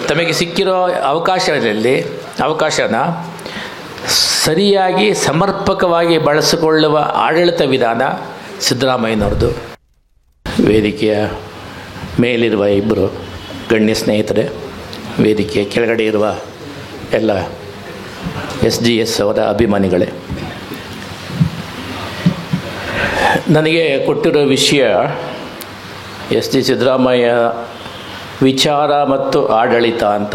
ತಮಗೆ ಸಿಕ್ಕಿರೋ ಅವಕಾಶನ ಸರಿಯಾಗಿ ಸಮರ್ಪಕವಾಗಿ ಬಳಸಿಕೊಳ್ಳುವ ಆಡಳಿತ ವಿಧಾನ ಸಿದ್ದರಾಮಯ್ಯನವ್ರದ್ದು. ವೇದಿಕೆಯ ಮೇಲಿರುವ ಇಬ್ಬರು ಗಣ್ಯ ಸ್ನೇಹಿತರೆ, ವೇದಿಕೆಯ ಕೆಳಗಡೆ ಇರುವ ಎಲ್ಲ SGS ಅವರ ಅಭಿಮಾನಿಗಳೇ, ನನಗೆ ಕೊಟ್ಟಿರೋ ವಿಷಯ SD ಸಿದ್ದರಾಮಯ್ಯ ವಿಚಾರ ಮತ್ತು ಆಡಳಿತ ಅಂತ.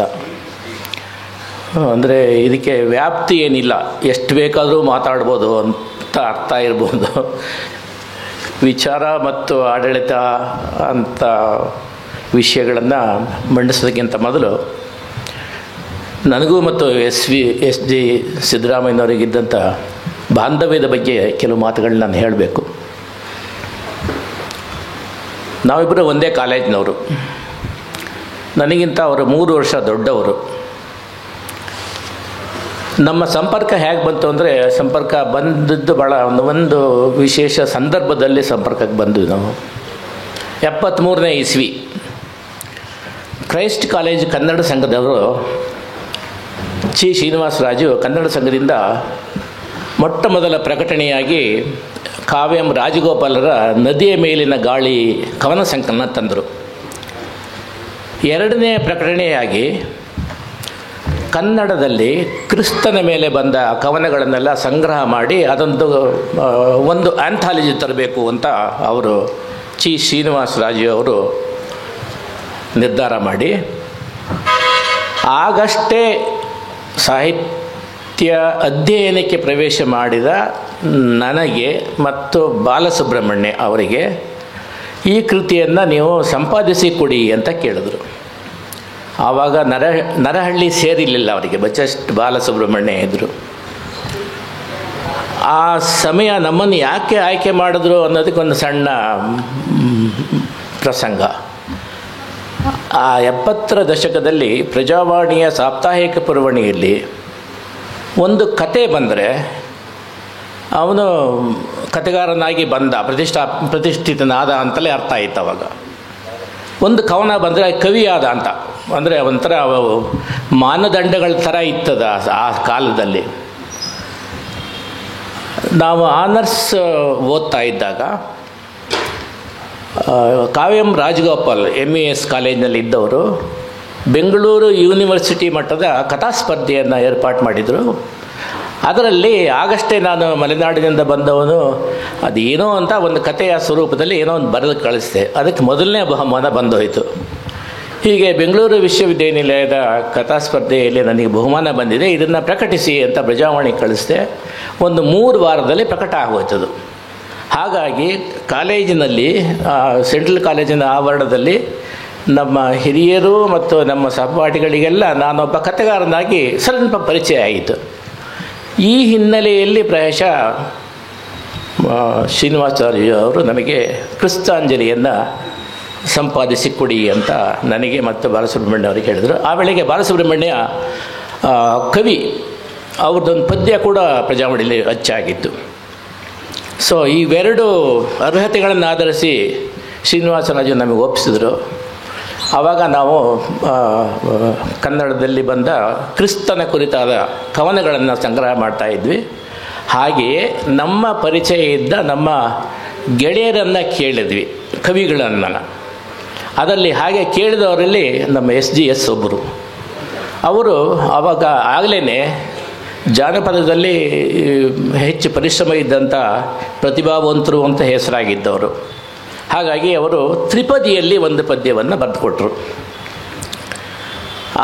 ಅಂದರೆ ಇದಕ್ಕೆ ವ್ಯಾಪ್ತಿ ಏನಿಲ್ಲ, ಎಷ್ಟು ಬೇಕಾದರೂ ಮಾತಾಡ್ಬೋದು ಅಂತ ಅರ್ಥ ಇರ್ಬೋದು. ವಿಚಾರ ಮತ್ತು ಆಡಳಿತ ಅಂತ ವಿಷಯಗಳನ್ನು ಮಂಡಿಸೋದಕ್ಕಿಂತ ಮೊದಲು ನನಗೂ ಮತ್ತು SD ಸಿದ್ದರಾಮಯ್ಯನವರಿಗಿದ್ದಂಥ ಬಾಂಧವ್ಯದ ಬಗ್ಗೆ ಕೆಲವು ಮಾತುಗಳನ್ನ ನಾನು ಹೇಳಬೇಕು. ನಾವಿಬ್ಬರು ಒಂದೇ ಕಾಲೇಜಿನವರು. ನನಗಿಂತ ಅವರು 3 ವರ್ಷ ದೊಡ್ಡವರು. ನಮ್ಮ ಸಂಪರ್ಕ ಹೇಗೆ ಬಂತು ಅಂದರೆ, ಸಂಪರ್ಕ ಬಂದದ್ದು ಭಾಳ ಒಂದು ವಿಶೇಷ ಸಂದರ್ಭದಲ್ಲಿ ಸಂಪರ್ಕಕ್ಕೆ ಬಂದ್ವಿ ನಾವು. 73ನೇ ಇಸ್ವಿ ಕ್ರೈಸ್ಟ್ ಕಾಲೇಜ್ ಕನ್ನಡ ಸಂಘದವರು ಚಿ ಶ್ರೀನಿವಾಸರಾಜು ಕನ್ನಡ ಸಂಘದಿಂದ ಮೊಟ್ಟ ಮೊದಲ ಪ್ರಕಟಣೆಯಾಗಿ ಕಾವ್ಯಂ ರಾಜಗೋಪಾಲರ ನದಿಯ ಮೇಲಿನ ಗಾಳಿ ಕವನ ಸಂಕಲನ ತಂದರು. 2ನೇ ಪ್ರಕಟಣೆಯಾಗಿ ಕನ್ನಡದಲ್ಲಿ ಕ್ರಿಸ್ತನ ಮೇಲೆ ಬಂದ ಕವನಗಳನ್ನೆಲ್ಲ ಸಂಗ್ರಹ ಮಾಡಿ ಒಂದು ಆಂಥಾಲಜಿ ತರಬೇಕು ಅಂತ ಅವರು ಚಿ ಶ್ರೀನಿವಾಸರಾಜು ಅವರು ನಿರ್ಧಾರ ಮಾಡಿ, ಆಗಷ್ಟೇ ಸಾಹಿತ್ಯ ಅಧ್ಯಯನಕ್ಕೆ ಪ್ರವೇಶ ಮಾಡಿದ ನನಗೆ ಮತ್ತು ಬಾಲಸುಬ್ರಹ್ಮಣ್ಯ ಅವರಿಗೆ ಈ ಕೃತಿಯನ್ನು ನೀವು ಸಂಪಾದಿಸಿ ಕೊಡಿ ಅಂತ ಕೇಳಿದ್ರು. ಆವಾಗ ನರಹಳ್ಳಿ ಸೇರಿರಲಿಲ್ಲ ಅವರಿಗೆ, ಜಸ್ಟ್ ಬಾಲಸುಬ್ರಹ್ಮಣ್ಯ ಇದ್ದರು. ಆ ಸಮಯ ನಮ್ಮನ್ನು ಯಾಕೆ ಆಯ್ಕೆ ಮಾಡಿದ್ರು ಅನ್ನೋದಕ್ಕೊಂದು ಸಣ್ಣ ಪ್ರಸಂಗ. ಆ 70ರ ದಶಕದಲ್ಲಿ ಪ್ರಜಾವಾಣಿಯ ಸಾಪ್ತಾಹಿಕ ಪುರವಣಿಯಲ್ಲಿ ಒಂದು ಕತೆ ಬಂದರೆ ಅವನು ಕತೆಗಾರನಾಗಿ ಬಂದ, ಪ್ರತಿಷ್ಠಿತನಾದ ಅಂತಲೇ ಅರ್ಥ ಆಯಿತು. ಅವಾಗ ಒಂದು ಕವನ ಬಂದರೆ ಕವಿಯಾದ ಅಂತ, ಅಂದರೆ ಒಂಥರ ಮಾನದಂಡಗಳ ಥರ ಇತ್ತದ ಆ ಕಾಲದಲ್ಲಿ. ನಾವು ಆನರ್ಸ್ ಓದ್ತಾ ಇದ್ದಾಗ ಕಾವ್ಯಂ ರಾಜಗೋಪಾಲ್ MES ಕಾಲೇಜಿನಲ್ಲಿ ಇದ್ದವರು ಬೆಂಗಳೂರು ಯೂನಿವರ್ಸಿಟಿ ಮಟ್ಟದ ಕಥಾಸ್ಪರ್ಧೆಯನ್ನು ಏರ್ಪಾಡು ಮಾಡಿದರು. ಅದರಲ್ಲಿ ಆಗಷ್ಟೇ ನಾನು ಮಲೆನಾಡಿನಿಂದ ಬಂದವನು, ಅದೇನೋ ಅಂತ ಒಂದು ಕಥೆಯ ಸ್ವರೂಪದಲ್ಲಿ ಏನೋ ಒಂದು ಬರೆದು ಕಳಿಸಿದೆ. ಅದಕ್ಕೆ ಮೊದಲನೇ ಬಹುಮಾನ ಬಂದೋಯಿತು. ಹೀಗೆ ಬೆಂಗಳೂರು ವಿಶ್ವವಿದ್ಯಾನಿಲಯದ ಕಥಾಸ್ಪರ್ಧೆಯಲ್ಲಿ ನನಗೆ ಬಹುಮಾನ ಬಂದಿದೆ, ಇದನ್ನು ಪ್ರಕಟಿಸಿ ಅಂತ ಪ್ರಜಾವಾಣಿ ಕಳಿಸಿದೆ. ಒಂದು 3 ವಾರದಲ್ಲಿ ಪ್ರಕಟ ಆಗೋಯ್ತದು. ಹಾಗಾಗಿ ಕಾಲೇಜಿನಲ್ಲಿ, ಸೆಂಟ್ರಲ್ ಕಾಲೇಜಿನ ಆವರಣದಲ್ಲಿ ನಮ್ಮ ಹಿರಿಯರು ಮತ್ತು ನಮ್ಮ ಸಹಪಾಠಿಗಳಿಗೆಲ್ಲ ನಾನೊಬ್ಬ ಕಥೆಗಾರನಾಗಿ ಸ್ವಲ್ಪ ಪರಿಚಯ ಆಯಿತು. ಈ ಹಿನ್ನೆಲೆಯಲ್ಲಿ ಪ್ರಾಯಶಃ ಶ್ರೀನಿವಾಸಾಚಾರ್ಯ ಅವರು ನಮಗೆ ಕ್ರಿಸ್ತಾಂಜಲಿಯನ್ನು ಸಂಪಾದಿಸಿ ಕೊಡಿ ಅಂತ ನನಗೆ ಮತ್ತು ಬಾಲಸುಬ್ರಹ್ಮಣ್ಯ ಅವರಿಗೆ ಹೇಳಿದರು. ಆ ವೇಳೆಗೆ ಬಾಲಸುಬ್ರಹ್ಮಣ್ಯ ಕವಿ, ಅವ್ರದ್ದೊಂದು ಪದ್ಯ ಕೂಡ ಪ್ರಜಾವಾಣಿಯಲ್ಲಿ ಅಚ್ಚಾಗಿತ್ತು. ಸೊ ಇವೆರಡು ಅರ್ಹತೆಗಳನ್ನು ಆಧರಿಸಿ ಶ್ರೀನಿವಾಸರಾಜು ನಮಗೆ ಒಪ್ಪಿಸಿದ್ರು. ಆವಾಗ ನಾವು ಕನ್ನಡದಲ್ಲಿ ಬಂದ ಕ್ರಿಸ್ತನ ಕುರಿತಾದ ಕವನಗಳನ್ನು ಸಂಗ್ರಹ ಮಾಡ್ತಾಯಿದ್ವಿ. ಹಾಗೆಯೇ ನಮ್ಮ ಪರಿಚಯ ಇದ್ದ ನಮ್ಮ ಗೆಳೆಯರನ್ನು ಕೇಳಿದ್ವಿ, ಕವಿಗಳನ್ನು. ಅದರಲ್ಲಿ ಹಾಗೆ ಕೇಳಿದವರಲ್ಲಿ ನಮ್ಮ SGS ಒಬ್ಬರು. ಅವರು ಆವಾಗ ಆಗಲೇ ಜಾನಪದದಲ್ಲಿ ಹೆಚ್ಚು ಪರಿಶ್ರಮ ಇದ್ದಂಥ ಪ್ರತಿಭಾವಂತರು ಅಂತ ಹೆಸರಾಗಿದ್ದವರು. ಹಾಗಾಗಿ ಅವರು ತ್ರಿಪದಿಯಲ್ಲಿ ಒಂದು ಪದ್ಯವನ್ನು ಬರೆದುಕೊಟ್ರು.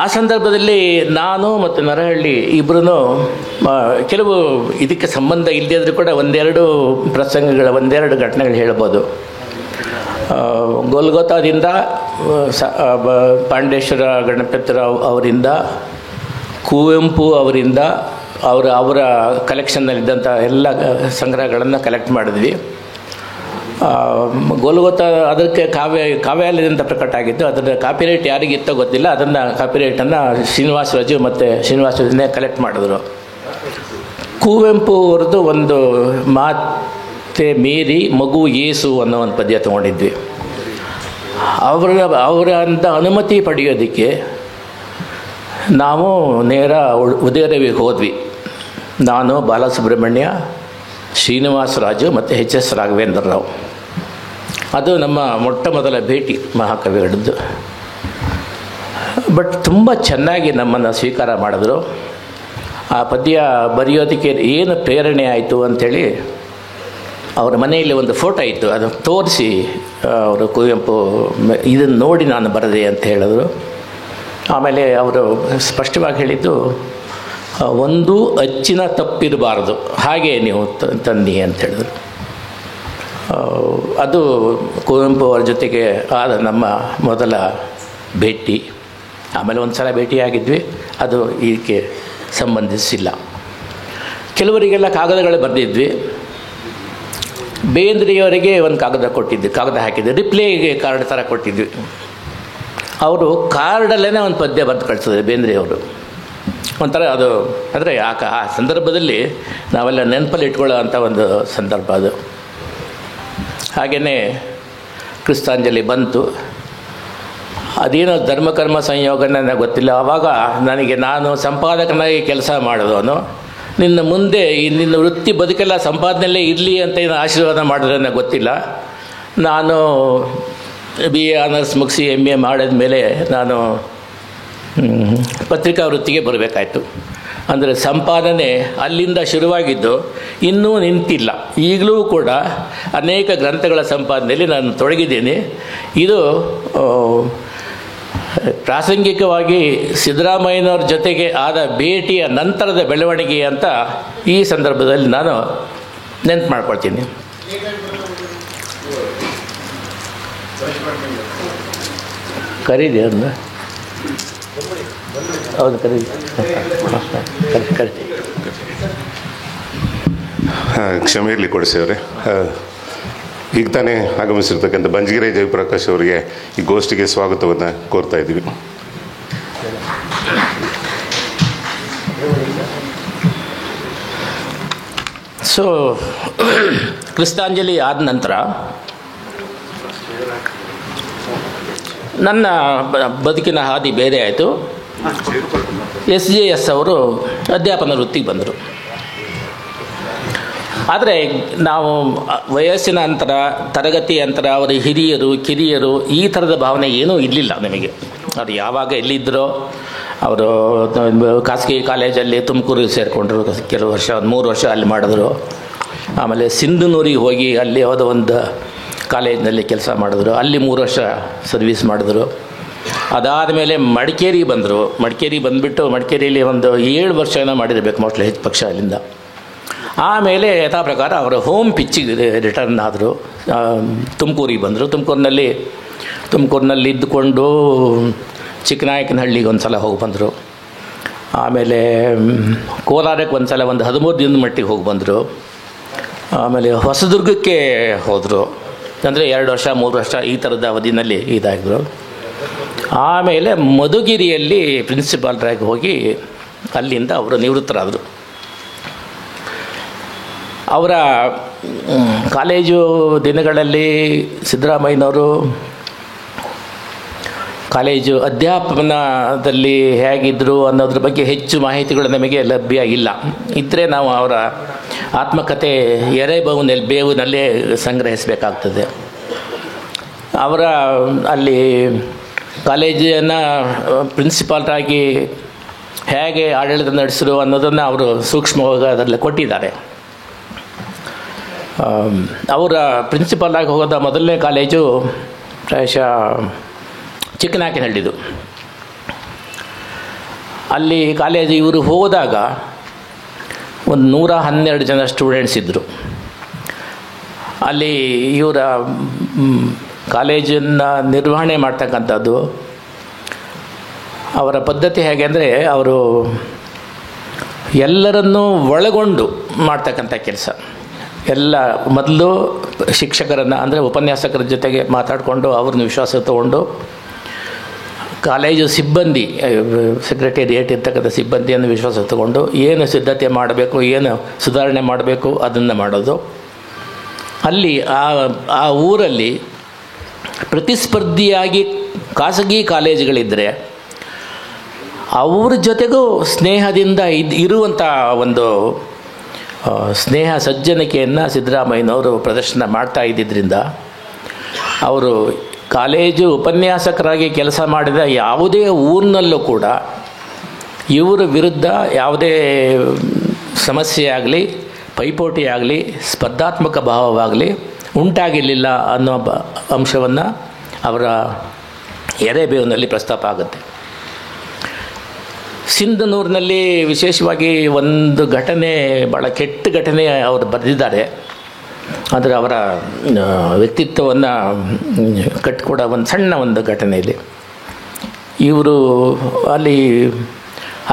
ಆ ಸಂದರ್ಭದಲ್ಲಿ ನಾನು ಮತ್ತು ನರಹಳ್ಳಿ ಇಬ್ಬರೂ ಕೆಲವು ಇದಕ್ಕೆ ಸಂಬಂಧ ಇಲ್ಲದಿದ್ದರೂ ಕೂಡ ಒಂದೆರಡು ಘಟನೆಗಳು ಹೇಳ್ಬೋದು. ಗೋಲ್ಗೊತಾದಿಂದ ಪಾಂಡೇಶ್ವರ ಗಣಪತಿರಾವ್ ಅವರಿಂದ, ಕುವೆಂಪು ಅವರಿಂದ ಅವರ ಕಲೆಕ್ಷನ್ನಲ್ಲಿದ್ದಂಥ ಎಲ್ಲ ಸಂಗ್ರಹಗಳನ್ನು ಕಲೆಕ್ಟ್ ಮಾಡಿದ್ವಿ. ಗೋಲ್ಗೊತ ಅದಕ್ಕೆ ಕಾವ್ಯಾಲಯದಿಂದ ಪ್ರಕಟ ಆಗಿತ್ತು. ಅದರ ಕಾಪಿರೈಟ್ ಯಾರಿಗಿತ್ತೋ ಗೊತ್ತಿಲ್ಲ. ಅದನ್ನು ಕಾಪಿರೈಟನ್ನು ಶ್ರೀನಿವಾಸರಾಜು ಮತ್ತು ಶ್ರೀನಿವಾಸರಾಜನೇ ಕಲೆಕ್ಟ್ ಮಾಡಿದ್ರು. ಕುವೆಂಪು ಅವ್ರದ್ದು ಒಂದು ಮಾತೆ ಮೀರಿ ಮಗು ಏಸು ಅನ್ನೋ ಒಂದು ಪದ್ಯ ತೊಗೊಂಡಿದ್ವಿ. ಅವರ ಅಂತ ಅನುಮತಿ ಪಡೆಯೋದಕ್ಕೆ ನಾವು ನೇರ ಉದಯರವಿಗೆ ಹೋದ್ವಿ. ನಾನು, ಬಾಲಸುಬ್ರಹ್ಮಣ್ಯ, ಶ್ರೀನಿವಾಸರಾಜು ಮತ್ತು ಎಚ್.ಎಸ್. ರಾಘವೇಂದ್ರ ರಾವ್. ಅದು ನಮ್ಮ ಮೊಟ್ಟ ಮೊದಲ ಭೇಟಿ ಮಹಾಕವಿಗಳದ್ದು. ಬಟ್ ತುಂಬ ಚೆನ್ನಾಗಿ ನಮ್ಮನ್ನು ಸ್ವೀಕಾರ ಮಾಡಿದ್ರು. ಆ ಪದ್ಯ ಬರೆಯೋದಕ್ಕೆ ಏನು ಪ್ರೇರಣೆ ಆಯಿತು ಅಂಥೇಳಿ ಅವರ ಮನೆಯಲ್ಲಿ ಒಂದು ಫೋಟೋ ಇತ್ತು, ಅದನ್ನು ತೋರಿಸಿ ಅವರು ಕುವೆಂಪು ಇದನ್ನು ನೋಡಿ ನಾನು ಬರೆದೆ ಅಂತ ಹೇಳಿದ್ರು. ಆಮೇಲೆ ಅವರು ಸ್ಪಷ್ಟವಾಗಿ ಹೇಳಿದ್ದು, ಒಂದು ಅಚ್ಚಿನ ತಪ್ಪಿರಬಾರ್ದು, ಹಾಗೆ ನೀವು ತನ್ನಿ ಅಂತ ಹೇಳಿದ್ರು. ಅದು ಕುವೆಂಪು ಅವರ ಜೊತೆಗೆ ಆದ ನಮ್ಮ ಮೊದಲ ಭೇಟಿ. ಆಮೇಲೆ ಒಂದು ಸಲ ಭೇಟಿಯಾಗಿದ್ವಿ, ಅದು ಇದಕ್ಕೆ ಸಂಬಂಧಿಸಿಲ್ಲ. ಕೆಲವರಿಗೆಲ್ಲ ಕಾಗದಗಳು ಬರೆದಿದ್ವಿ. ಬೇಂದ್ರೆಯವರಿಗೆ ಒಂದು ಕಾಗದ ಹಾಕಿದ್ವಿ, ರಿಪ್ಲೈಗೆ ಕಾರ್ಡ್ ಥರ ಕೊಟ್ಟಿದ್ವಿ. ಅವರು ಕಾರ್ಡಲ್ಲೇ ಒಂದು ಪದ್ಯ ಬರೆದು ಕಳಿಸಿದ್ರು ಬೇಂದ್ರೆಯವರು. ಒಂಥರ ಅದು ಅಂದರೆ ಆ ಸಂದರ್ಭದಲ್ಲಿ ನಾವೆಲ್ಲ ನೆನಪಲ್ಲಿ ಇಟ್ಕೊಳ್ಳೋ ಅಂಥ ಒಂದು ಸಂದರ್ಭ ಅದು. ಹಾಗೆಯೇ ಕ್ರಿಸ್ತಾಂಜಲಿ ಬಂತು. ಅದೇನೋ ಧರ್ಮಕರ್ಮ ಸಂಯೋಗನೇ ನನಗೆ ಗೊತ್ತಿಲ್ಲ. ಆವಾಗ ನಾನು ಸಂಪಾದಕನಾಗಿ ಕೆಲಸ ಮಾಡಿದವನು, ನಿನ್ನ ಮುಂದೆ ನಿನ್ನ ವೃತ್ತಿ ಬದುಕೆಲ್ಲ ಸಂಪಾದನೆಯಲ್ಲೇ ಇರಲಿ ಅಂತ ಏನು ಆಶೀರ್ವಾದ ಮಾಡಿದ್ರೆ ನನಗೆ ಗೊತ್ತಿಲ್ಲ. ನಾನು BA ಆನರ್ಸ್ ಮುಗಿಸಿ MA ಮಾಡಿದ ಮೇಲೆ ನಾನು ಪತ್ರಿಕಾ ವೃತ್ತಿಗೆ ಬರಬೇಕಾಯ್ತು. ಅಂದರೆ ಸಂಪಾದನೆ ಅಲ್ಲಿಂದ ಶುರುವಾಗಿದ್ದು ಇನ್ನೂ ನಿಂತಿಲ್ಲ. ಈಗಲೂ ಕೂಡ ಅನೇಕ ಗ್ರಂಥಗಳ ಸಂಪಾದನೆಯಲ್ಲಿ ನಾನು ತೊಡಗಿದ್ದೀನಿ. ಇದು ಪ್ರಾಸಂಗಿಕವಾಗಿ ಸಿದ್ದರಾಮಯ್ಯನವ್ರ ಜೊತೆಗೆ ಆದ ಭೇಟಿಯ ನಂತರದ ಬೆಳವಣಿಗೆ ಅಂತ ಈ ಸಂದರ್ಭದಲ್ಲಿ ನಾನು ನೆನಪು ಮಾಡ್ಕೊಳ್ತೀನಿ. ಕರೀರಿ ಅದನ್ನ. ಹೌದು, ಕರೀರಿ. ಕ್ಷಮೆ ಇರಲಿ ಕೊಡಿಸಿವ್ರೆ. ಈಗ ತಾನೇ ಆಗಮಿಸಿರ್ತಕ್ಕಂಥ ಬಂಜಗೆರೆ ಜಯಪ್ರಕಾಶ್ ಅವರಿಗೆ ಈ ಗೋಷ್ಠಿಗೆ ಸ್ವಾಗತವನ್ನು ಕೋರ್ತಾ ಇದ್ದೀವಿ. ಸೊ ಕ್ರಿಸ್ತಾಂಜಲಿ ಆದ ನಂತರ ನನ್ನ ಬದುಕಿನ ಹಾದಿ ಬೇರೆ ಆಯಿತು. SJS ಅವರು ಅಧ್ಯಾಪನ ವೃತ್ತಿಗೆ ಬಂದರು. ಆದರೆ ನಾವು ವಯಸ್ಸಿನ ಅಂತರ, ತರಗತಿ ಅಂತರ, ಅವರ ಹಿರಿಯರು ಕಿರಿಯರು ಈ ಥರದ ಭಾವನೆ ಏನೂ ಇರಲಿಲ್ಲ ನಮಗೆ. ಅದು ಯಾವಾಗ ಎಲ್ಲಿದ್ದರೋ ಅವರು ಖಾಸಗಿ ಕಾಲೇಜಲ್ಲಿ ತುಮಕೂರಿಗೆ ಸೇರಿಕೊಂಡ್ರು. ಕೆಲವು ವರ್ಷ, ಒಂದು 3 ವರ್ಷ ಅಲ್ಲಿ ಮಾಡಿದ್ರು. ಆಮೇಲೆ ಸಿಂಧನೂರಿಗೆ ಹೋಗಿ ಅಲ್ಲಿ ಯಾವುದೋ ಒಂದು ಕಾಲೇಜಿನಲ್ಲಿ ಕೆಲಸ ಮಾಡಿದ್ರು. ಅಲ್ಲಿ 3 ವರ್ಷ ಸರ್ವೀಸ್ ಮಾಡಿದ್ರು. ಅದಾದ ಮೇಲೆ ಮಡಿಕೇರಿಗೆ ಬಂದರು. ಮಡಿಕೇರಿಗೆ ಬಂದುಬಿಟ್ಟು ಮಡಿಕೇರಿಯಲ್ಲಿ ಒಂದು 7 ವರ್ಷ ಏನೋ ಮಾಡಿರಬೇಕು ಮೋಸ್ಟ್ಲಿ, ಹೆಚ್ಚು ಪಕ್ಷ ಅಲ್ಲಿಂದ. ಆಮೇಲೆ ಯಥಾ ಪ್ರಕಾರ ಅವರ ಹೋಮ್ ಪಿಚ್ಚಿಗೆ ರಿಟರ್ನ್ ಆದರು. ತುಮಕೂರಿಗೆ ಬಂದರು. ತುಮಕೂರಿನಲ್ಲಿ ಇದ್ದುಕೊಂಡು ಚಿಕ್ಕನಾಯಕನಹಳ್ಳಿಗೆ ಒಂದು ಸಲ ಹೋಗಿ ಬಂದರು. ಆಮೇಲೆ ಕೋಲಾರಕ್ಕೆ ಒಂದು ಸಲ ಒಂದು 13 ದಿನದ ಮಟ್ಟಿಗೆ ಹೋಗಿ ಬಂದರು. ಆಮೇಲೆ ಹೊಸದುರ್ಗಕ್ಕೆ ಹೋದರು. ಅಂದರೆ 2 ವರ್ಷ 3 ವರ್ಷ ಈ ಥರದ ಅವಧಿನಲ್ಲಿ ಇದಾಗಿದ್ರು. ಆಮೇಲೆ ಮಧುಗಿರಿಯಲ್ಲಿ ಪ್ರಿನ್ಸಿಪಾಲ್ರಾಗಿ ಹೋಗಿ ಅಲ್ಲಿಂದ ಅವರು ನಿವೃತ್ತರಾದರು. ಅವರ ಕಾಲೇಜು ದಿನಗಳಲ್ಲಿ ಸಿದ್ದರಾಮಯ್ಯನವರು ಕಾಲೇಜು ಅಧ್ಯಾಪನದಲ್ಲಿ ಹೇಗಿದ್ದರು ಅನ್ನೋದ್ರ ಬಗ್ಗೆ ಹೆಚ್ಚು ಮಾಹಿತಿಗಳು ನಮಗೆ ಲಭ್ಯ ಇಲ್ಲ. ಇದ್ದರೆ ನಾವು ಅವರ ಆತ್ಮಕಥೆ ಬೇವಿನಲ್ಲೇ ಸಂಗ್ರಹಿಸಬೇಕಾಗ್ತದೆ. ಅವರ ಅಲ್ಲಿ ಕಾಲೇಜನ್ನು ಪ್ರಿನ್ಸಿಪಾಲ್ರಾಗಿ ಹೇಗೆ ಆಡಳಿತ ನಡೆಸಿದ್ರು ಅನ್ನೋದನ್ನು ಅವರು ಸೂಕ್ಷ್ಮವಾಗಿ ಅದರಲ್ಲಿ ಕೊಟ್ಟಿದ್ದಾರೆ. ಅವರ ಪ್ರಿನ್ಸಿಪಾಲಾಗಿ ಹೋಗೋದ ಮೊದಲನೇ ಕಾಲೇಜು ಪ್ರಾಯಶಃ ಚಿಕ್ಕನಾಯಕನಹಳ್ಳಿದು. ಅಲ್ಲಿ ಕಾಲೇಜು ಇವರು ಹೋದಾಗ ಒಂದು 112 ಜನ ಸ್ಟೂಡೆಂಟ್ಸ್ ಇದ್ದರು. ಅಲ್ಲಿ ಇವರ ಕಾಲೇಜನ್ನು ನಿರ್ವಹಣೆ ಮಾಡ್ತಕ್ಕಂಥದ್ದು ಅವರ ಪದ್ಧತಿ ಹೇಗೆ ಅಂದರೆ, ಅವರು ಎಲ್ಲರನ್ನೂ ಒಳಗೊಂಡು ಮಾಡ್ತಕ್ಕಂಥ ಕೆಲಸ. ಮೊದಲು ಶಿಕ್ಷಕರನ್ನು ಅಂದರೆ ಉಪನ್ಯಾಸಕರ ಜೊತೆಗೆ ಮಾತಾಡಿಕೊಂಡು ಅವ್ರನ್ನ ವಿಶ್ವಾಸ ತಗೊಂಡು ಕಾಲೇಜು ಸಿಬ್ಬಂದಿ, ಸೆಕ್ರೆಟೇರಿಯೇಟ್ ಇರ್ತಕ್ಕಂಥ ಸಿಬ್ಬಂದಿಯನ್ನು ವಿಶ್ವಾಸ ತಗೊಂಡು ಏನು ಸಿದ್ಧತೆ ಮಾಡಬೇಕು, ಏನು ಸುಧಾರಣೆ ಮಾಡಬೇಕು ಅದನ್ನು ಮಾಡೋದು. ಅಲ್ಲಿ ಆ ಊರಲ್ಲಿ ಪ್ರತಿಸ್ಪರ್ಧಿಯಾಗಿ ಖಾಸಗಿ ಕಾಲೇಜುಗಳಿದ್ದರೆ ಅವ್ರ ಜೊತೆಗೂ ಸ್ನೇಹದಿಂದ ಇರುವಂಥ ಒಂದು ಸ್ನೇಹ ಸಜ್ಜನಿಕೆಯನ್ನು ಸಿದ್ದರಾಮಯ್ಯನವರು ಪ್ರದರ್ಶನ ಮಾಡ್ತಾ ಇದ್ದಿದ್ದರಿಂದ ಅವರು ಕಾಲೇಜು ಉಪನ್ಯಾಸಕರಾಗಿ ಕೆಲಸ ಮಾಡಿದ ಯಾವುದೇ ಊರಿನಲ್ಲೂ ಕೂಡ ಇವರ ವಿರುದ್ಧ ಯಾವುದೇ ಸಮಸ್ಯೆ ಆಗಲಿ, ಪೈಪೋಟಿ ಆಗಲಿ, ಸ್ಪರ್ಧಾತ್ಮಕ ಭಾವವಾಗಲಿ ಉಂಟಾಗಿರಲಿಲ್ಲ ಅನ್ನೋ ಅಂಶವನ್ನು ಅವರ ಎರೆಬೇವಿನಲ್ಲಿ ಪ್ರಸ್ತಾಪ ಆಗುತ್ತೆ. ಸಿಂಧನೂರಿನಲ್ಲಿ ವಿಶೇಷವಾಗಿ ಒಂದು ಘಟನೆ, ಭಾಳ ಕೆಟ್ಟ ಘಟನೆ ಅವರು ಬರೆದಿದ್ದಾರೆ. ಆದರೆ ಅವರ ವ್ಯಕ್ತಿತ್ವವನ್ನು ಕಟ್ಟಿಕೊಡೋ ಒಂದು ಸಣ್ಣ ಒಂದು ಘಟನೆಯಲ್ಲಿ ಇವರು ಅಲ್ಲಿ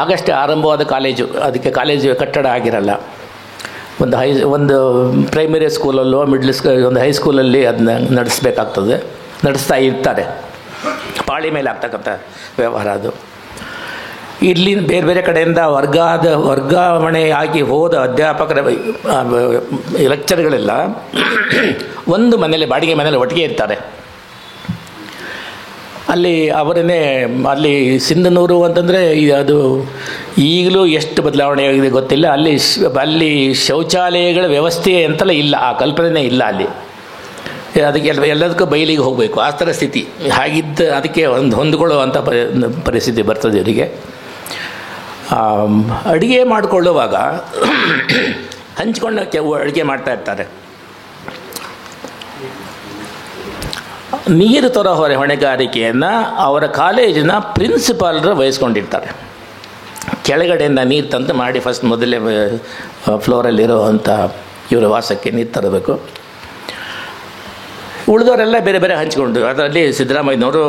ಆಗಷ್ಟೇ ಆರಂಭವಾದ ಕಾಲೇಜು, ಅದಕ್ಕೆ ಕಾಲೇಜು ಕಟ್ಟಡ ಆಗಿರಲ್ಲ. ಒಂದು ಪ್ರೈಮರಿ ಸ್ಕೂಲಲ್ಲೋ ಒಂದು ಹೈಸ್ಕೂಲಲ್ಲಿ ಅದನ್ನ ನಡೆಸ್ತಾ ಇರ್ತಾರೆ. ಪಾಳಿ ಮೇಲೆ ಆಗ್ತಕ್ಕಂಥ ವ್ಯವಹಾರ ಅದು. ಇಲ್ಲಿ ಬೇರೆ ಬೇರೆ ಕಡೆಯಿಂದ ವರ್ಗಾವಣೆಯಾಗಿ ಹೋದ ಅಧ್ಯಾಪಕರ ಲೆಕ್ಚರ್ಗಳೆಲ್ಲ ಒಂದು ಮನೇಲಿ, ಬಾಡಿಗೆ ಮನೇಲಿ ಒಟ್ಟಿಗೆ ಇರ್ತಾರೆ. ಅಲ್ಲಿ ಸಿಂಧನೂರು ಅಂತಂದರೆ ಅದು ಈಗಲೂ ಎಷ್ಟು ಬದಲಾವಣೆ ಆಗಿದೆ ಗೊತ್ತಿಲ್ಲ. ಅಲ್ಲಿ ಶೌಚಾಲಯಗಳ ವ್ಯವಸ್ಥೆ ಅಂತಲೇ ಇಲ್ಲ, ಆ ಕಲ್ಪನೆ ಇಲ್ಲ ಅಲ್ಲಿ. ಅದಕ್ಕೆ ಎಲ್ಲದಕ್ಕೂ ಬಯಲಿಗೆ ಹೋಗಬೇಕು, ಆ ಥರ ಸ್ಥಿತಿ. ಅದಕ್ಕೆ ಹೊಂದಿಕೊಳ್ಳುವಂಥ ಪರಿಸ್ಥಿತಿ ಬರ್ತದೆ ಇವರಿಗೆ. ಅಡುಗೆ ಮಾಡಿಕೊಳ್ಳುವಾಗ ಹಂಚ್ಕೊಂಡು ಅಡುಗೆ ಮಾಡ್ತಾ ಇರ್ತಾರೆ. ನೀರು ತರೋ ಹೊಣೆಗಾರಿಕೆಯನ್ನು ಅವರ ಕಾಲೇಜಿನ ಪ್ರಿನ್ಸಿಪಾಲರು ವಹಿಸ್ಕೊಂಡಿರ್ತಾರೆ. ಕೆಳಗಡೆಯಿಂದ ನೀರು ತಂದು ಮಾಡಿ ಫಸ್ಟ್ ಮೊದಲೇ ಫ್ಲೋರಲ್ಲಿರೋ ಅಂಥ ಇವರ ವಾಸಕ್ಕೆ ನೀರು ತರಬೇಕು. ಉಳಿದವರೆಲ್ಲ ಬೇರೆ ಬೇರೆ ಹಂಚಿಕೊಂಡು ಅದರಲ್ಲಿ ಸಿದ್ದರಾಮಯ್ಯನವರು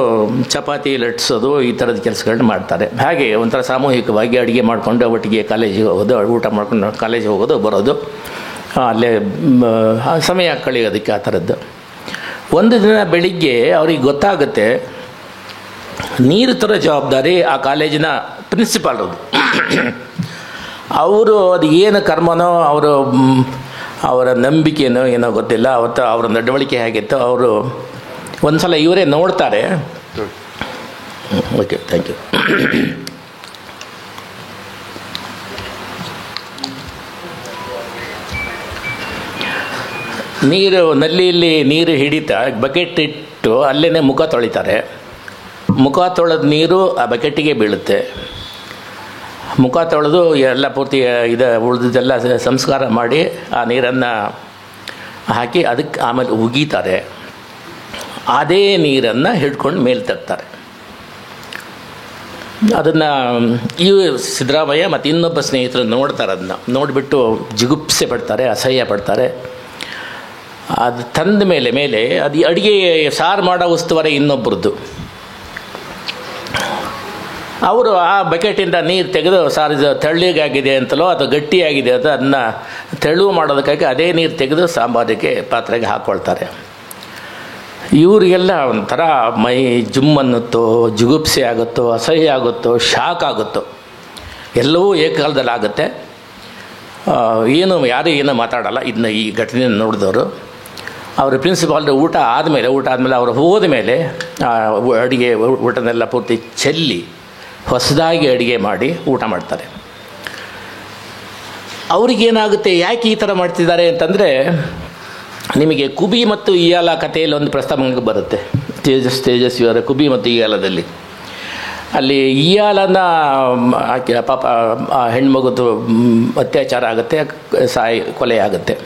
ಚಪಾತಿ ಲಟ್ಸೋದು ಈ ಥರದ ಕೆಲಸಗಳನ್ನ ಮಾಡ್ತಾರೆ. ಹಾಗೆ ಒಂಥರ ಸಾಮೂಹಿಕವಾಗಿ ಅಡುಗೆ ಮಾಡಿಕೊಂಡು ಒಟ್ಟಿಗೆ ಕಾಲೇಜಿಗೆ ಹೋಗೋದು, ಊಟ ಮಾಡ್ಕೊಂಡು ಕಾಲೇಜಿಗೆ ಹೋಗೋದು ಬರೋದು, ಅಲ್ಲೇ ಸಮಯ ಕಳೆಯೋದಕ್ಕೆ ಆ ಥರದ್ದು. ಒಂದು ದಿನ ಬೆಳಿಗ್ಗೆ ಅವ್ರಿಗೆ ಗೊತ್ತಾಗುತ್ತೆ ನೀರು ತರೋ ಜವಾಬ್ದಾರಿ ಆ ಕಾಲೇಜಿನ ಪ್ರಿನ್ಸಿಪಾಲ್ರದ್ದು. ಅವರು ಅದು ಏನು ಕರ್ಮನೋ ಅವರ ನಂಬಿಕೆನೋ ಏನೋ ಗೊತ್ತಿಲ್ಲ, ಅವತ್ತು ಅವರ ನಡವಳಿಕೆ ಹೇಗಿತ್ತು. ಅವರು ಒಂದು ಸಲ ಇವರೇ ನೋಡ್ತಾರೆ. Okay, thank you. ನಲ್ಲಿಯಲ್ಲಿ ನೀರು ಹಿಡಿತಾ ಬಕೆಟ್ ಇಟ್ಟು ಅಲ್ಲೇ ಮುಖ ತೊಳಿತಾರೆ. ಮುಖ ತೊಳೆದ ನೀರು ಆ ಬಕೆಟ್ಟಿಗೆ ಬೀಳುತ್ತೆ. ಮುಖ ತೊಳೆದು ಎಲ್ಲ ಪೂರ್ತಿ ಉಳಿದೆಲ್ಲ ಸಂಸ್ಕಾರ ಮಾಡಿ ಆ ನೀರನ್ನು ಹಾಕಿ ಅದಕ್ಕೆ ಆಮೇಲೆ ಉಗೀತಾರೆ. ಅದೇ ನೀರನ್ನು ಹಿಡ್ಕೊಂಡು ಮೇಲೆ ತರ್ತಾರೆ. ಅದನ್ನು ಸಿದ್ದರಾಮಯ್ಯ ಮತ್ತು ಇನ್ನೊಬ್ಬ ಸ್ನೇಹಿತರು ನೋಡ್ತಾರೆ. ಅದನ್ನು ನೋಡಿಬಿಟ್ಟು ಜಿಗುಪ್ಸೆ ಪಡ್ತಾರೆ, ಅಸಹ್ಯ ಪಡ್ತಾರೆ. ಅದು ತಂದ ಮೇಲೆ ಅದು ಅಡುಗೆ ಸಾರು ಮಾಡೋ ಉಸ್ತುವಾರಿ ಇನ್ನೊಬ್ಬರದ್ದು. ಅವರು ಆ ಬಕೆಟಿಂದ ನೀರು ತೆಗೆದು ಸಾರು ತೆಳ್ಳಗಾಗಿದೆ ಅಂತಲೋ ಅಥವಾ ಗಟ್ಟಿಯಾಗಿದೆ ಅಂತ ಅದನ್ನು ತೆಳು ಮಾಡೋದಕ್ಕಾಗಿ ಅದೇ ನೀರು ತೆಗೆದು ಸಾಂಬಾರಿಗೆ ಪಾತ್ರೆಗೆ ಹಾಕ್ಕೊಳ್ತಾರೆ. ಇವರಿಗೆಲ್ಲ ಒಂಥರ ಮೈ ಜುಮ್ ಅನ್ನುತ್ತೋ, ಜುಗುಪ್ಸೆ ಆಗುತ್ತೋ, ಅಸಹ್ಯ ಆಗುತ್ತೋ, ಶಾಕ್ ಆಗುತ್ತೋ, ಎಲ್ಲವೂ ಏಕಕಾಲದಲ್ಲಿ ಆಗುತ್ತೆ. ಯಾರೂ ಏನೂ ಮಾತಾಡಲ್ಲ. ಇದನ್ನ ಈ ಘಟನೆಯನ್ನು ನೋಡಿದವರು ಅವರು ಪ್ರಿನ್ಸಿಪಾಲ್ ಊಟ ಆದಮೇಲೆ ಅವರು ಹೋದ ಮೇಲೆ ಊಟನೆಲ್ಲ ಪೂರ್ತಿ ಚೆಲ್ಲಿ ಹೊಸದಾಗಿ ಅಡುಗೆ ಮಾಡಿ ಊಟ ಮಾಡ್ತಾರೆ. ಅವ್ರಿಗೇನಾಗುತ್ತೆ, ಯಾಕೆ ಈ ಥರ ಮಾಡ್ತಿದ್ದಾರೆ ಅಂತಂದರೆ, ನಿಮಗೆ ಕುಬಿ ಮತ್ತು ಇಯಾಲ ಕಥೆಯಲ್ಲಿ ಒಂದು ಪ್ರಸ್ತಾಪ ಬರುತ್ತೆ. ತೇಜಸ್ವಿಯವರ ಕುಬಿ ಮತ್ತು ಇಯಾಲದಲ್ಲಿ. ಅಲ್ಲಿ ಇಯಾಲನ ಪಾಪ ಆ ಹೆಣ್ಮಗುದು ಅತ್ಯಾಚಾರ ಆಗುತ್ತೆ, ಕೊಲೆ ಆಗುತ್ತೆ.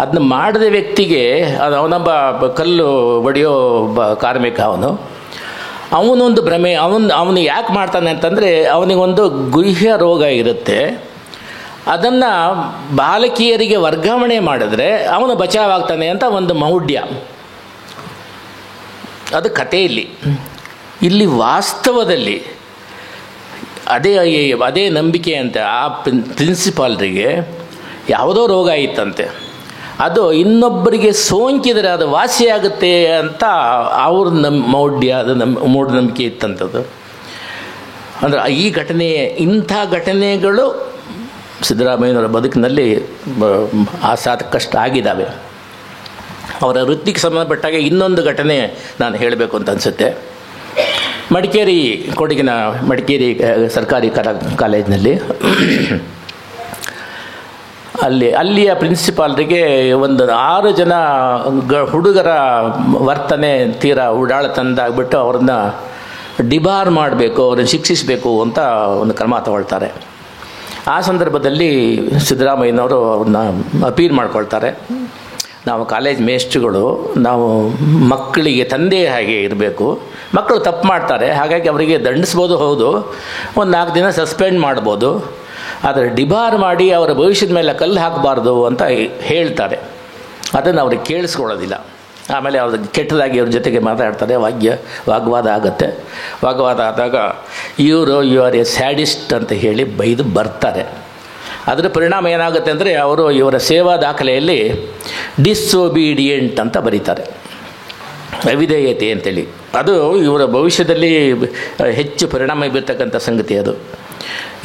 ಅದನ್ನ ಮಾಡಿದ ವ್ಯಕ್ತಿಗೆ ಅವನೊಬ್ಬ ಕಲ್ಲು ಒಡೆಯೋ ಕಾರ್ಮಿಕ, ಅವನೊಂದು ಭ್ರಮೆ. ಅವನು ಯಾಕೆ ಮಾಡ್ತಾನೆ ಅಂತಂದರೆ, ಅವನಿಗೊಂದು ಗುಹ್ಯ ರೋಗ ಇರುತ್ತೆ. ಅದನ್ನು ಬಾಲಕಿಯರಿಗೆ ವರ್ಗಾವಣೆ ಮಾಡಿದ್ರೆ ಅವನು ಬಚಾವಾಗ್ತಾನೆ ಅಂತ ಒಂದು ಮೌಢ್ಯ. ಅದು ಕಥೆಯಲ್ಲಿ. ಇಲ್ಲಿ ವಾಸ್ತವದಲ್ಲಿ ಅದೇ ನಂಬಿಕೆ ಅಂತೆ. ಆ ಪ್ರಿನ್ಸಿಪಾಲ್ರಿಗೆ ಯಾವುದೋ ರೋಗ ಇತ್ತಂತೆ. ಅದು ಇನ್ನೊಬ್ಬರಿಗೆ ಸೋಂಕಿದರೆ ಅದು ವಾಸಿಯಾಗುತ್ತೆ ಅಂತ ಅವ್ರ ಮೌಢ್ಯ, ಅದು ಮೂಢನಂಬಿಕೆ ಇತ್ತಂಥದ್ದು. ಅಂದರೆ ಈ ಇಂಥ ಘಟನೆಗಳು ಸಿದ್ದರಾಮಯ್ಯನವರ ಬದುಕಿನಲ್ಲಿ ಸಾಕಷ್ಟು ಆಗಿದ್ದಾವೆ. ಅವರ ವೃತ್ತಿಗೆ ಸಂಬಂಧಪಟ್ಟಾಗ ಇನ್ನೊಂದು ಘಟನೆ ನಾನು ಹೇಳಬೇಕು ಅಂತ ಅನಿಸುತ್ತೆ. ಮಡಿಕೇರಿ ಕೊಡಗಿನ ಮಡಿಕೇರಿ ಸರ್ಕಾರಿ ಕಾಲೇಜಿನಲ್ಲಿ ಅಲ್ಲಿಯ ಪ್ರಿನ್ಸಿಪಾಲ್ರಿಗೆ ಒಂದು 6 ಜನ ಹುಡುಗರ ವರ್ತನೆ ತೀರಾ ಉಡಾಳತನದಾಗ್ಬಿಟ್ಟು ಅವ್ರನ್ನ ಡಿಬಾರ್ ಮಾಡಬೇಕು, ಅವ್ರನ್ನ ಶಿಕ್ಷಿಸಬೇಕು ಅಂತ ಒಂದು ಕ್ರಮ ತಗೊಳ್ತಾರೆ. ಆ ಸಂದರ್ಭದಲ್ಲಿ ಸಿದ್ದರಾಮಯ್ಯನವರು ಅವ್ರನ್ನ ಅಪೀಲ್ ಮಾಡ್ಕೊಳ್ತಾರೆ. ನಾವು ಕಾಲೇಜ್ ಮೇಸ್ಟ್ರುಗಳು, ನಾವು ಮಕ್ಕಳಿಗೆ ತಂದೆ ಹಾಗೆ ಇರಬೇಕು. ಮಕ್ಕಳು ತಪ್ಪು ಮಾಡ್ತಾರೆ, ಹಾಗಾಗಿ ಅವರಿಗೆ ದಂಡಿಸ್ಬೋದು, ಹೌದು, ಒಂದು 4 ದಿನ ಸಸ್ಪೆಂಡ್ ಮಾಡ್ಬೋದು, ಆದರೆ ಡಿಬಾರ್ ಮಾಡಿ ಅವರ ಭವಿಷ್ಯದ ಮೇಲೆ ಕಲ್ಲು ಹಾಕಬಾರ್ದು ಅಂತ ಹೇಳ್ತಾರೆ. ಅದನ್ನು ಅವ್ರಿಗೆ ಕೇಳಿಸ್ಕೊಳ್ಳೋದಿಲ್ಲ. ಆಮೇಲೆ ಅವ್ರಿಗೆ ಕೆಟ್ಟದಾಗಿ ಅವ್ರ ಜೊತೆಗೆ ಮಾತಾಡ್ತಾರೆ, ವಾಗ್ವಾದ ಆಗುತ್ತೆ. ವಾಗ್ವಾದ ಆದಾಗ ಯು ಆರ್ ಎ ಸ್ಯಾಡಿಸ್ಟ್ ಅಂತ ಹೇಳಿ ಬೈದು ಬರ್ತಾರೆ. ಅದರ ಪರಿಣಾಮ ಏನಾಗುತ್ತೆ ಅಂದರೆ ಅವರು ಇವರ ಸೇವಾ ದಾಖಲೆಯಲ್ಲಿ ಡಿಸ್ಒಬೀಡಿಯೆಂಟ್ ಅಂತ ಬರೀತಾರೆ, ಅವಿಧೇಯತೆ ಅಂತೇಳಿ. ಅದು ಇವರ ಭವಿಷ್ಯದಲ್ಲಿ ಹೆಚ್ಚು ಪರಿಣಾಮ ಬೀರ್ತಕ್ಕಂಥ ಸಂಗತಿ. ಅದು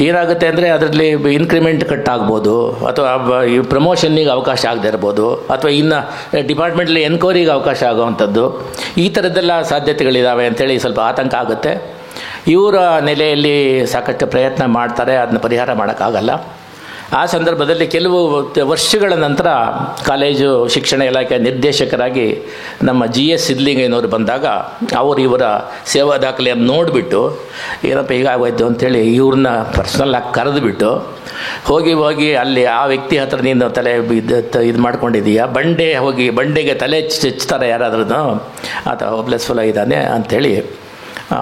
ಏನಾಗುತ್ತೆ ಅಂದರೆ ಅದರಲ್ಲಿ ಇನ್ಕ್ರಿಮೆಂಟ್ ಕಟ್ ಆಗ್ಬೋದು, ಅಥವಾ ಈ ಪ್ರಮೋಷನ್ನಿಗೆ ಅವಕಾಶ ಆಗದೆ ಇರ್ಬೋದು, ಅಥವಾ ಇನ್ನು ಡಿಪಾರ್ಟ್ಮೆಂಟಲ್ಲಿ ಎನ್ಕ್ವೈರಿಗೆ ಅವಕಾಶ ಆಗುವಂಥದ್ದು, ಈ ಥರದ್ದೆಲ್ಲ ಸಾಧ್ಯತೆಗಳಿದ್ದಾವೆ ಅಂಥೇಳಿ ಸ್ವಲ್ಪ ಆತಂಕ ಆಗುತ್ತೆ. ಇವರ ನೆಲೆಯಲ್ಲಿ ಸಾಕಷ್ಟು ಪ್ರಯತ್ನ ಮಾಡ್ತಾರೆ, ಅದನ್ನ ಪರಿಹಾರ ಮಾಡೋಕ್ಕಾಗಲ್ಲ. ಆ ಸಂದರ್ಭದಲ್ಲಿ ಕೆಲವು ವರ್ಷಗಳ ನಂತರ ಕಾಲೇಜು ಶಿಕ್ಷಣ ಇಲಾಖೆಯ ನಿರ್ದೇಶಕರಾಗಿ ನಮ್ಮ GS ಸಿದ್ಲಿಂಗಯ್ಯನವರು ಬಂದಾಗ ಅವರು ಇವರ ಸೇವಾ ದಾಖಲೆಯನ್ನು ನೋಡಿಬಿಟ್ಟು ಏನಪ್ಪ ಹೀಗಾಗೋಯ್ತು ಅಂಥೇಳಿ ಇವ್ರನ್ನ ಪರ್ಸ್ನಲ್ಲಾಗಿ ಕರೆದುಬಿಟ್ಟು ಹೋಗಿ ಅಲ್ಲಿ ಆ ವ್ಯಕ್ತಿ ಹತ್ರ ನೀನು ತಲೆ ಇದು ಮಾಡ್ಕೊಂಡಿದ್ದೀಯಾ, ಬಂಡೆಗೆ ತಲೆ ಚಚ್ತಾರೆ ಯಾರಾದ್ರೂ, ಆತ ಹೋಪ್ಲೆಸ್ಫುಲ್ ಆಗಿದ್ದಾನೆ ಅಂಥೇಳಿ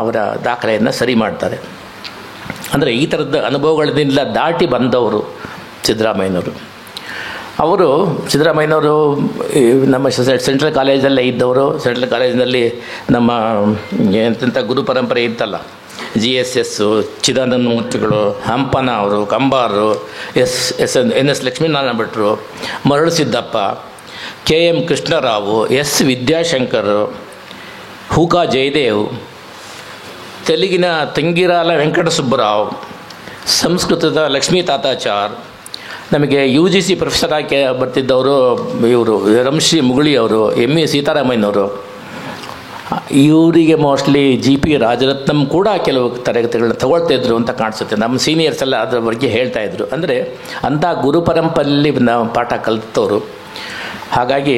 ಅವರ ದಾಖಲೆಯನ್ನು ಸರಿ ಮಾಡ್ತಾರೆ. ಅಂದರೆ ಈ ಥರದ ಅನುಭವಗಳಿಂದ ದಾಟಿ ಬಂದವರು ಸಿದ್ದರಾಮಯ್ಯನವರು. ಸಿದ್ದರಾಮಯ್ಯನವರು ನಮ್ಮ ಸೆಂಟ್ರಲ್ ಕಾಲೇಜಲ್ಲೇ ಇದ್ದವರು. ಸೆಂಟ್ರಲ್ ಕಾಲೇಜಿನಲ್ಲಿ ನಮ್ಮ ಎಂತೆಂಥ ಗುರು ಪರಂಪರೆ ಇತ್ತಲ್ಲ, GSS, ಚಿದಾನಂದ ಮೂರ್ತಿಗಳು, ಹಂಪನ ಅವರು, ಕಂಬಾರರು, NS ಲಕ್ಷ್ಮೀನಾರಾಯಣ ಭಟ್ರು, ಮರಳು ಸಿದ್ದಪ್ಪ, KM ಕೃಷ್ಣರಾವು, S ವಿದ್ಯಾಶಂಕರ್, ಹೂಕಾ ಜಯದೇವ್, ತೆಲುಗಿನ ತಂಗಿರಾಲ ವೆಂಕಟ ಸುಬ್ಬರಾವ್, ಸಂಸ್ಕೃತದ ಲಕ್ಷ್ಮೀ ತಾತಾಚಾರ್, ನಮಗೆ UGC ಪ್ರೊಫೆಸರ್ ಆಗಿ ಬರ್ತಿದ್ದವರು ಇವರು ರಂಶ್ರೀ ಮುಗುಳಿ ಅವರು, ME ಸೀತಾರಾಮಯ್ಯನವರು. ಇವರಿಗೆ ಮೋಸ್ಟ್ಲಿ GP ರಾಜರತ್ನಂ ಕೂಡ ಕೆಲವು ತರಗತಿಗಳನ್ನ ತಗೊಳ್ತಾಯಿದ್ರು ಅಂತ ಕಾಣಿಸುತ್ತೆ. ನಮ್ಮ ಸೀನಿಯರ್ಸ್ ಎಲ್ಲ ಅದರ ಬಗ್ಗೆ ಹೇಳ್ತಾಯಿದ್ರು. ಅಂದರೆ ಅಂಥ ಗುರು ಪರಂಪರೆಯಲ್ಲಿ ನಾವು ಪಾಠ ಕಲಿತವರು. ಹಾಗಾಗಿ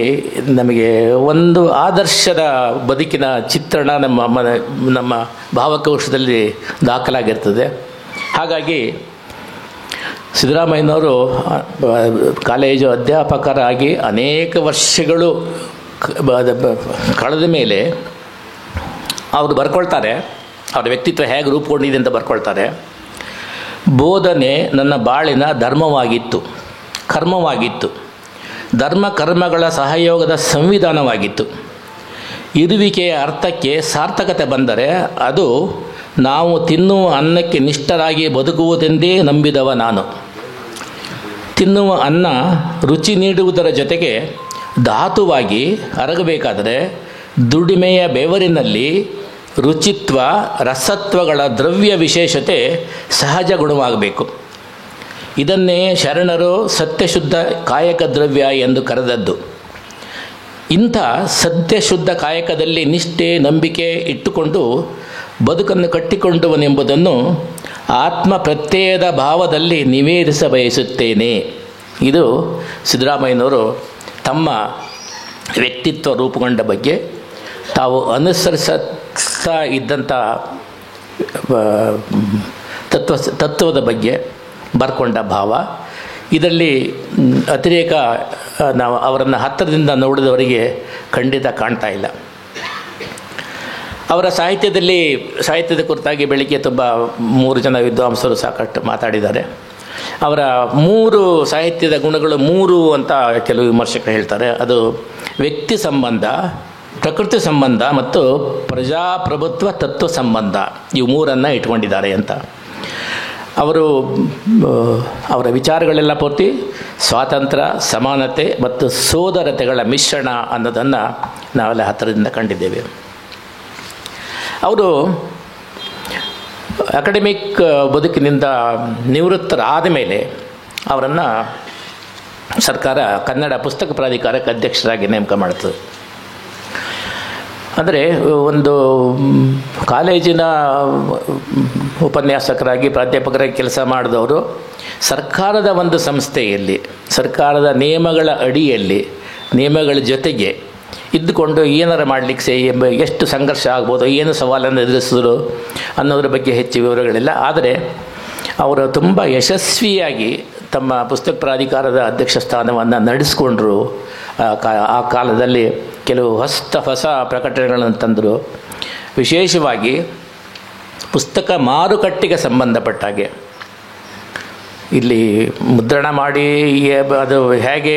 ನಮಗೆ ಒಂದು ಆದರ್ಶದ ಬದುಕಿನ ಚಿತ್ರಣ ನಮ್ಮ ಭಾವಕೋಶದಲ್ಲಿ ದಾಖಲಾಗಿರ್ತದೆ. ಹಾಗಾಗಿ ಸಿದ್ದರಾಮಯ್ಯನವರು ಕಾಲೇಜು ಅಧ್ಯಾಪಕರಾಗಿ ಅನೇಕ ವರ್ಷಗಳು ಕಳೆದ ಮೇಲೆ ಅವರು ಬರ್ಕೊಳ್ತಾರೆ, ಅವರ ವ್ಯಕ್ತಿತ್ವ ಹೇಗೆ ರೂಪುಗೊಂಡಿದೆ ಅಂತ ಬರ್ಕೊಳ್ತಾರೆ. ಬೋಧನೆ ನನ್ನ ಬಾಳಿನ ಧರ್ಮವಾಗಿತ್ತು, ಕರ್ಮವಾಗಿತ್ತು, ಧರ್ಮ ಕರ್ಮಗಳ ಸಹಯೋಗದ ಸಂವಿಧಾನವಾಗಿತ್ತು. ಇರುವಿಕೆಯ ಅರ್ಥಕ್ಕೆ ಸಾರ್ಥಕತೆ ಬಂದರೆ ಅದು ನಾವು ತಿನ್ನುವ ಅನ್ನಕ್ಕೆ ನಿಷ್ಠರಾಗಿ ಬದುಕುವುದೆಂದೇ ನಂಬಿದವ ನಾನು. ತಿನ್ನುವ ಅನ್ನ ರುಚಿ ನೀಡುವುದರ ಜೊತೆಗೆ ಧಾತುವಾಗಿ ಅರಗಬೇಕಾದರೆ ದುಡಿಮೆಯ ಬೆವರಿನಲ್ಲಿ ರುಚಿತ್ವ, ರಸತ್ವಗಳ ದ್ರವ್ಯ ವಿಶೇಷತೆ ಸಹಜ ಗುಣವಾಗಬೇಕು. ಇದನ್ನೇ ಶರಣರು ಸತ್ಯಶುದ್ಧ ಕಾಯಕ ದ್ರವ್ಯ ಎಂದು ಕರೆದದ್ದು. ಇಂಥ ಸತ್ಯಶುದ್ಧ ಕಾಯಕದಲ್ಲಿ ನಿಷ್ಠೆ, ನಂಬಿಕೆ ಇಟ್ಟುಕೊಂಡು ಬದುಕನ್ನು ಕಟ್ಟಿಕೊಂಡವನೆಂಬುದನ್ನು ಆತ್ಮ ಪ್ರತ್ಯಯದ ಭಾವದಲ್ಲಿ ನಿವೇದಿಸ ಬಯಸುತ್ತೇನೆ. ಇದು ಸಿದ್ದರಾಮಯ್ಯನವರು ತಮ್ಮ ವ್ಯಕ್ತಿತ್ವ ರೂಪುಗೊಂಡ ಬಗ್ಗೆ, ತಾವು ಅನುಸರಿಸ್ತಾ ಇದ್ದಂಥ ತತ್ವದ ಬಗ್ಗೆ ಬರ್ಕೊಂಡ ಭಾವ. ಇದರಲ್ಲಿ ಅತಿರೇಕ ನಾವು ಅವರನ್ನು ಹತ್ತಿರದಿಂದ ನೋಡಿದವರಿಗೆ ಖಂಡಿತ ಕಾಣ್ತಾ ಇಲ್ಲ. ಅವರ ಸಾಹಿತ್ಯದ ಕುರಿತಾಗಿ ಬೆಳಿಗ್ಗೆ ತುಂಬ 3 ಜನ ವಿದ್ವಾಂಸರು ಸಾಕಷ್ಟು ಮಾತಾಡಿದ್ದಾರೆ. ಅವರ 3 ಸಾಹಿತ್ಯದ ಗುಣಗಳು 3 ಅಂತ ಕೆಲವು ವಿಮರ್ಶಕರು ಹೇಳ್ತಾರೆ. ಅದು ವ್ಯಕ್ತಿ ಸಂಬಂಧ, ಪ್ರಕೃತಿ ಸಂಬಂಧ ಮತ್ತು ಪ್ರಜಾಪ್ರಭುತ್ವ ತತ್ವ ಸಂಬಂಧ. ಇವು 3 ಇಟ್ಕೊಂಡಿದ್ದಾರೆ ಅಂತ. ಅವರ ವಿಚಾರಗಳೆಲ್ಲ ಪೂರ್ತಿ ಸ್ವಾತಂತ್ರ್ಯ, ಸಮಾನತೆ ಮತ್ತು ಸೋದರತೆಗಳ ಮಿಶ್ರಣ ಅನ್ನೋದನ್ನು ನಾವೆಲ್ಲ ಹತ್ತಿರದಿಂದ ಕಂಡಿದ್ದೇವೆ. ಅವರು ಅಕಾಡೆಮಿಕ್ ಬದುಕಿನಿಂದ ನಿವೃತ್ತರಾದ ಮೇಲೆ ಅವರನ್ನು ಸರ್ಕಾರ ಕನ್ನಡ ಪುಸ್ತಕ ಪ್ರಾಧಿಕಾರಕ್ಕೆ ಅಧ್ಯಕ್ಷರಾಗಿ ನೇಮಕ ಮಾಡ್ತದೆ. ಅಂದರೆ ಒಂದು ಕಾಲೇಜಿನ ಉಪನ್ಯಾಸಕರಾಗಿ ಪ್ರಾಧ್ಯಾಪಕರಾಗಿ ಕೆಲಸ ಮಾಡಿದವರು ಸರ್ಕಾರದ ಒಂದು ಸಂಸ್ಥೆಯಲ್ಲಿ ಸರ್ಕಾರದ ನಿಯಮಗಳ ಅಡಿಯಲ್ಲಿ ನಿಯಮಗಳ ಜೊತೆಗೆ ಇದ್ದುಕೊಂಡು ಏನಾರು ಮಾಡಲಿಕ್ಕೆ ಎಷ್ಟು ಸಂಘರ್ಷ ಆಗ್ಬೋದು, ಏನು ಸವಾಲನ್ನು ಎದುರಿಸಿದ್ರು ಅನ್ನೋದ್ರ ಬಗ್ಗೆ ಹೆಚ್ಚು ವಿವರಗಳಿಲ್ಲ. ಆದರೆ ಅವರು ತುಂಬ ಯಶಸ್ವಿಯಾಗಿ ತಮ್ಮ ಪುಸ್ತಕ ಪ್ರಾಧಿಕಾರದ ಅಧ್ಯಕ್ಷ ಸ್ಥಾನವನ್ನು ನಡೆಸ್ಕೊಂಡ್ರು. ಆ ಕಾಲದಲ್ಲಿ ಕೆಲವು ಹೊಸ ಪ್ರಕಟಣೆಗಳನ್ನು ತಂದರು. ವಿಶೇಷವಾಗಿ ಪುಸ್ತಕ ಮಾರುಕಟ್ಟೆಗೆ ಸಂಬಂಧಪಟ್ಟಾಗೆ ಇಲ್ಲಿ ಮುದ್ರಣ ಮಾಡಿ ಅದು ಹೇಗೆ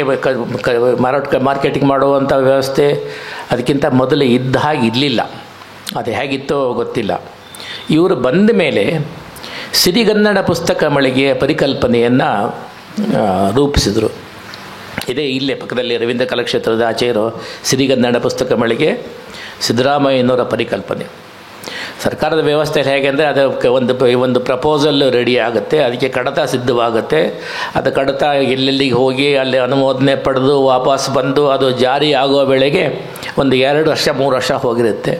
ಮಾರ್ಕೆಟಿಂಗ್ ಮಾಡುವಂಥ ವ್ಯವಸ್ಥೆ ಅದಕ್ಕಿಂತ ಮೊದಲು ಇದ್ದ ಹಾಗೆ ಇರಲಿಲ್ಲ. ಅದು ಹೇಗಿತ್ತೋ ಗೊತ್ತಿಲ್ಲ. ಇವರು ಬಂದ ಮೇಲೆ ಸಿರಿಗನ್ನಡ ಪುಸ್ತಕ ಮಳಿಗೆಯ ಪರಿಕಲ್ಪನೆಯನ್ನು ರೂಪಿಸಿದರು. ಇದೇ ಇಲ್ಲೇ ಪಕ್ಕದಲ್ಲಿ ರವೀಂದ್ರ ಕಲಾಕ್ಷೇತ್ರದ ಆಚೆ ಇರೋ ಸಿರಿಗನ್ನಡ ಪುಸ್ತಕ ಮಳಿಗೆ ಸಿದ್ದರಾಮಯ್ಯನವರ ಪರಿಕಲ್ಪನೆ. ಸರ್ಕಾರದ ವ್ಯವಸ್ಥೆ ಹೇಗೆ ಅಂದರೆ ಅದಕ್ಕೆ ಒಂದು ಪ್ರಪೋಸಲ್ ರೆಡಿ ಆಗುತ್ತೆ, ಅದಕ್ಕೆ ಕಡತ ಸಿದ್ಧವಾಗುತ್ತೆ. ಅದು ಕಡತ ಎಲ್ಲೆಲ್ಲಿಗೆ ಹೋಗಿ ಅಲ್ಲಿ ಅನುಮೋದನೆ ಪಡೆದು ವಾಪಸ್ ಬಂದು ಅದು ಜಾರಿ ಆಗೋ ವೇಳೆಗೆ ಒಂದು 2 ವರ್ಷ 3 ವರ್ಷ ಹೋಗಿರುತ್ತೆ.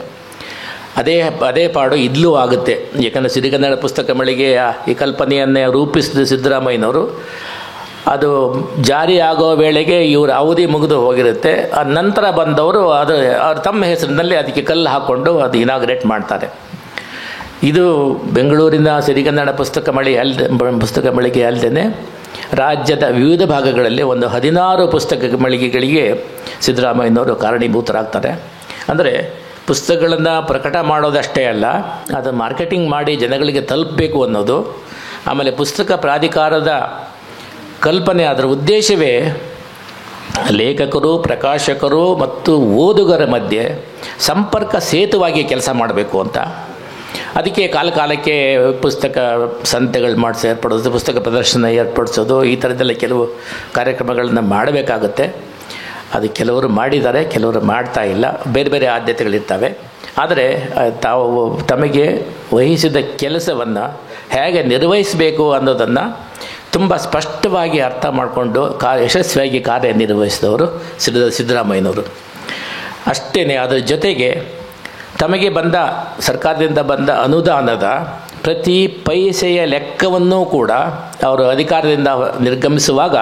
ಅದೇ ಪಾಡು ಇಲ್ಲೂ ಆಗುತ್ತೆ. ಯಾಕಂದರೆ ಸಿರಿಗನ್ನಡ ಪುಸ್ತಕ ಮಳಿಗೆಯ ಈ ಕಲ್ಪನೆಯನ್ನೇ ರೂಪಿಸಿದ ಸಿದ್ದರಾಮಯ್ಯನವರು ಅದು ಜಾರಿ ಆಗೋ ವೇಳೆಗೆ ಇವರ ಅವಧಿ ಮುಗಿದು ಹೋಗಿರುತ್ತೆ. ನಂತರ ಬಂದವರು ಅವ್ರು ತಮ್ಮ ಹೆಸರಿನಲ್ಲಿ ಅದಕ್ಕೆ ಕಲ್ಲು ಹಾಕ್ಕೊಂಡು ಅದು ಇನಾಗ್ರೇಟ್ ಮಾಡ್ತಾರೆ. ಇದು ಬೆಂಗಳೂರಿನ ಸಿರಿಗನ್ನಡ ಪುಸ್ತಕ ಮಳಿಗೆ ಅಲ್ಲದೆ ರಾಜ್ಯದ ವಿವಿಧ ಭಾಗಗಳಲ್ಲಿ ಒಂದು 16 ಪುಸ್ತಕ ಮಳಿಗೆಗಳಿಗೆ ಸಿದ್ದರಾಮಯ್ಯನವರು ಕಾರಣೀಭೂತರಾಗ್ತಾರೆ. ಅಂದರೆ ಪುಸ್ತಕಗಳನ್ನು ಪ್ರಕಟ ಮಾಡೋದಷ್ಟೇ ಅಲ್ಲ, ಅದು ಮಾರ್ಕೆಟಿಂಗ್ ಮಾಡಿ ಜನಗಳಿಗೆ ತಲುಪಬೇಕು ಅನ್ನೋದು. ಆಮೇಲೆ ಪುಸ್ತಕ ಪ್ರಾಧಿಕಾರದ ಕಲ್ಪನೆ, ಅದರ ಉದ್ದೇಶವೇ ಲೇಖಕರು, ಪ್ರಕಾಶಕರು ಮತ್ತು ಓದುಗರ ಮಧ್ಯೆ ಸಂಪರ್ಕ ಸೇತುವಾಗಿ ಕೆಲಸ ಮಾಡಬೇಕು ಅಂತ. ಅದಕ್ಕೆ ಕಾಲಕ್ಕೆ ಪುಸ್ತಕ ಸಂತೆಗಳು ಏರ್ಪಡಿಸೋದು, ಪುಸ್ತಕ ಪ್ರದರ್ಶನ ಏರ್ಪಡಿಸೋದು, ಈ ಥರದ್ದೆಲ್ಲ ಕೆಲವು ಕಾರ್ಯಕ್ರಮಗಳನ್ನು ಮಾಡಬೇಕಾಗುತ್ತೆ. ಅದು ಕೆಲವರು ಮಾಡಿದ್ದಾರೆ, ಕೆಲವರು ಮಾಡ್ತಾ ಇಲ್ಲ. ಬೇರೆ ಬೇರೆ ಆದ್ಯತೆಗಳಿರ್ತವೆ. ಆದರೆ ತಮಗೆ ವಹಿಸಿದ ಕೆಲಸವನ್ನು ಹೇಗೆ ನಿರ್ವಹಿಸಬೇಕು ಅನ್ನೋದನ್ನು ತುಂಬ ಸ್ಪಷ್ಟವಾಗಿ ಅರ್ಥ ಮಾಡಿಕೊಂಡು ಯಶಸ್ವಿಯಾಗಿ ಕಾರ್ಯನಿರ್ವಹಿಸಿದವರು ಸಿದ್ದರಾಮಯ್ಯನವರು. ಅಷ್ಟೇ, ಅದರ ಜೊತೆಗೆ ತಮಗೆ ಸರ್ಕಾರದಿಂದ ಬಂದ ಅನುದಾನದ ಪ್ರತಿ ಪೈಸೆಯ ಲೆಕ್ಕವನ್ನೂ ಕೂಡ ಅವರು ಅಧಿಕಾರದಿಂದ ನಿರ್ಗಮಿಸುವಾಗ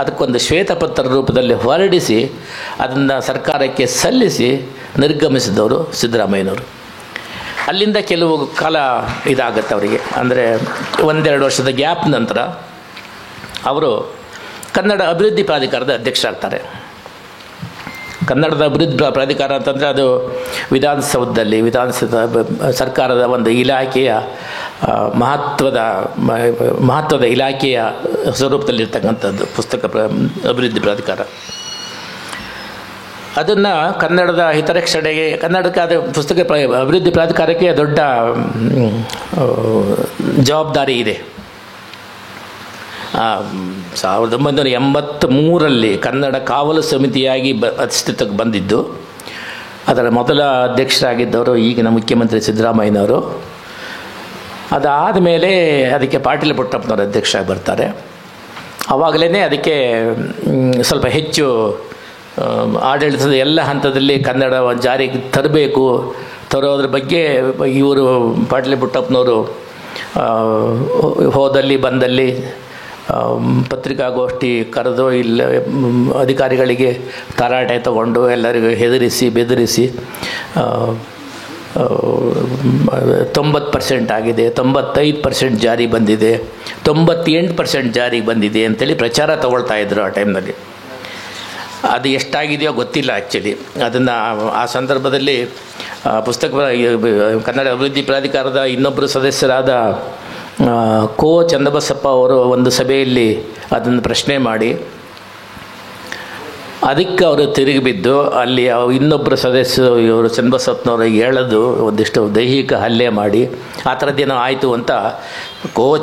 ಅದಕ್ಕೊಂದು ಶ್ವೇತಪತ್ರ ರೂಪದಲ್ಲಿ ಹೊರಡಿಸಿ ಅದನ್ನು ಸರ್ಕಾರಕ್ಕೆ ಸಲ್ಲಿಸಿ ನಿರ್ಗಮಿಸಿದವರು ಸಿದ್ದರಾಮಯ್ಯನವರು. ಅಲ್ಲಿಂದ ಕೆಲವು ಕಾಲ ಇದಾಗುತ್ತೆ ಅವರಿಗೆ. ಅಂದರೆ 1-2 ವರ್ಷದ ಗ್ಯಾಪ್ ನಂತರ ಅವರು ಕನ್ನಡ ಅಭಿವೃದ್ಧಿ ಪ್ರಾಧಿಕಾರದ ಅಧ್ಯಕ್ಷರಾಗ್ತಾರೆ. ಕನ್ನಡದ ಅಭಿವೃದ್ಧಿ ಪ್ರಾಧಿಕಾರ ಅಂತಂದರೆ ಅದು ವಿಧಾನಸೌಧದಲ್ಲಿ ಸರ್ಕಾರದ ಒಂದು ಇಲಾಖೆಯ ಮಹತ್ವದ ಇಲಾಖೆಯ ಸ್ವರೂಪದಲ್ಲಿರ್ತಕ್ಕಂಥದ್ದು ಪುಸ್ತಕ ಅಭಿವೃದ್ಧಿ ಪ್ರಾಧಿಕಾರ. ಅದನ್ನು ಕನ್ನಡದ ಹಿತರಕ್ಷಣೆಗೆ ಕನ್ನಡಕ್ಕೆ ಅದು ಪುಸ್ತಕ ಅಭಿವೃದ್ಧಿ ಪ್ರಾಧಿಕಾರಕ್ಕೆ ದೊಡ್ಡ ಜವಾಬ್ದಾರಿ ಇದೆ. 1983ರಲ್ಲಿ ಕನ್ನಡ ಕಾವಲು ಸಮಿತಿಯಾಗಿ ಅಸ್ತಿತ್ವಕ್ಕೆ ಬಂದಿದ್ದು. ಅದರ ಮೊದಲ ಅಧ್ಯಕ್ಷರಾಗಿದ್ದವರು ಈಗಿನ ಮುಖ್ಯಮಂತ್ರಿ ಸಿದ್ದರಾಮಯ್ಯನವರು. ಅದಾದ ಮೇಲೆ ಅದಕ್ಕೆ ಪಾಟೀಲ್ ಪುಟ್ಟಪ್ಪನವರು ಅಧ್ಯಕ್ಷರಾಗಿ ಬರ್ತಾರೆ. ಆವಾಗಲೇ ಅದಕ್ಕೆ ಸ್ವಲ್ಪ ಹೆಚ್ಚು ಆಡಳಿತದ ಎಲ್ಲ ಹಂತದಲ್ಲಿ ಕನ್ನಡ ಜಾರಿಗೆ ತರೋದ್ರ ಬಗ್ಗೆ ಇವರು ಪಾಟೀಲ್ ಪುಟ್ಟಪ್ಪನವರು ಹೋದಲ್ಲಿ ಬಂದಲ್ಲಿ ಪತ್ರಿಕಾಗೋಷ್ಠಿ ಕರೆದು ಇಲ್ಲ ಅಧಿಕಾರಿಗಳಿಗೆ ತರಾಟೆ ತಗೊಂಡು ಎಲ್ಲರಿಗೂ ಹೆದರಿಸಿ ಬೆದರಿಸಿ 90% ಆಗಿದೆ, 95% ಜಾರಿ ಬಂದಿದೆ, 98% ಜಾರಿಗೆ ಬಂದಿದೆ ಅಂತೇಳಿ ಪ್ರಚಾರ ತಗೊಳ್ತಾಯಿದ್ರು ಆ ಟೈಮ್ನಲ್ಲಿ. ಅದು ಎಷ್ಟಾಗಿದೆಯೋ ಗೊತ್ತಿಲ್ಲ ಆ್ಯಕ್ಚುಲಿ. ಅದನ್ನು ಆ ಸಂದರ್ಭದಲ್ಲಿ ಕನ್ನಡ ಅಭಿವೃದ್ಧಿ ಪ್ರಾಧಿಕಾರದ ಇನ್ನೊಬ್ಬರು ಸದಸ್ಯರಾದ ಚನ್ನಬಸಪ್ಪ ಅವರು ಒಂದು ಸಭೆಯಲ್ಲಿ ಅದನ್ನು ಪ್ರಶ್ನೆ ಮಾಡಿ ಅದಕ್ಕೆ ಅವರು ತಿರುಗಿಬಿದ್ದು ಅಲ್ಲಿ ಇನ್ನೊಬ್ಬರು ಸದಸ್ಯರು ಇವರು ಚನ್ನಬಸಪ್ಪನವ್ರಿಗೆ ಎಳೆದು ಒಂದಿಷ್ಟು ದೈಹಿಕ ಹಲ್ಲೆ ಮಾಡಿ ಆ ಥರದ್ದೇನೋ ಆಯಿತು ಅಂತ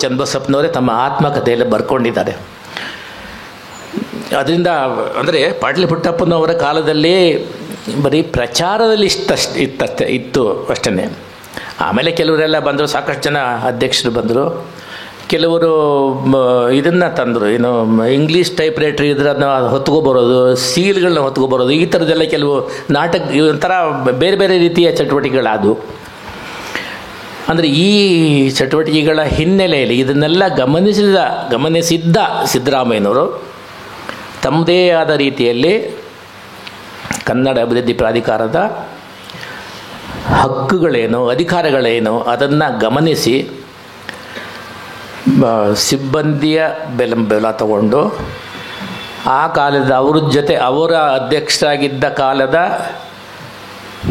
ಚನ್ನಬಸಪ್ಪನವರೇ ತಮ್ಮ ಆತ್ಮಕಥೆಯಲ್ಲಿ ಬರ್ಕೊಂಡಿದ್ದಾರೆ. ಅದರಿಂದ ಅಂದರೆ ಪಾಟೀಲ್ ಪುಟ್ಟಪ್ಪನವರ ಕಾಲದಲ್ಲಿ ಬರೀ ಪ್ರಚಾರದಲ್ಲಿ ಇತ್ತು ಅಷ್ಟೇ. ಆಮೇಲೆ ಕೆಲವರೆಲ್ಲ ಬಂದರು, ಸಾಕಷ್ಟು ಜನ ಅಧ್ಯಕ್ಷರು ಬಂದರು. ಕೆಲವರು ಇದನ್ನು ತಂದರು, ಏನು ಇಂಗ್ಲೀಷ್ ಟೈಪ್ ರೈಟರ್ ಇದ್ರೆ ಅದನ್ನ ಹೊತ್ಕೊಬರೋದು, ಸೀಲ್ಗಳನ್ನ ಹೊತ್ಕೊಬರೋದು, ಈ ಥರದ್ದೆಲ್ಲ ಕೆಲವು ನಾಟಕ ಒಂಥರ ಬೇರೆ ಬೇರೆ ರೀತಿಯ ಚಟುವಟಿಕೆಗಳಾದವು. ಅಂದರೆ ಈ ಚಟುವಟಿಕೆಗಳ ಹಿನ್ನೆಲೆಯಲ್ಲಿ ಇದನ್ನೆಲ್ಲ ಗಮನಿಸಿದ್ದ ಸಿದ್ದರಾಮಯ್ಯನವರು ತಮ್ಮದೇ ಆದ ರೀತಿಯಲ್ಲಿ ಕನ್ನಡ ಅಭಿವೃದ್ಧಿ ಪ್ರಾಧಿಕಾರದ ಹಕ್ಕುಗಳೇನು, ಅಧಿಕಾರಗಳೇನು ಅದನ್ನು ಗಮನಿಸಿ ಸಿಬ್ಬಂದಿಯ ಬೆಂಬಲ ತಗೊಂಡು ಆ ಕಾಲದ ಅವ್ರ ಜೊತೆ ಅವರ ಅಧ್ಯಕ್ಷರಾಗಿದ್ದ ಕಾಲದ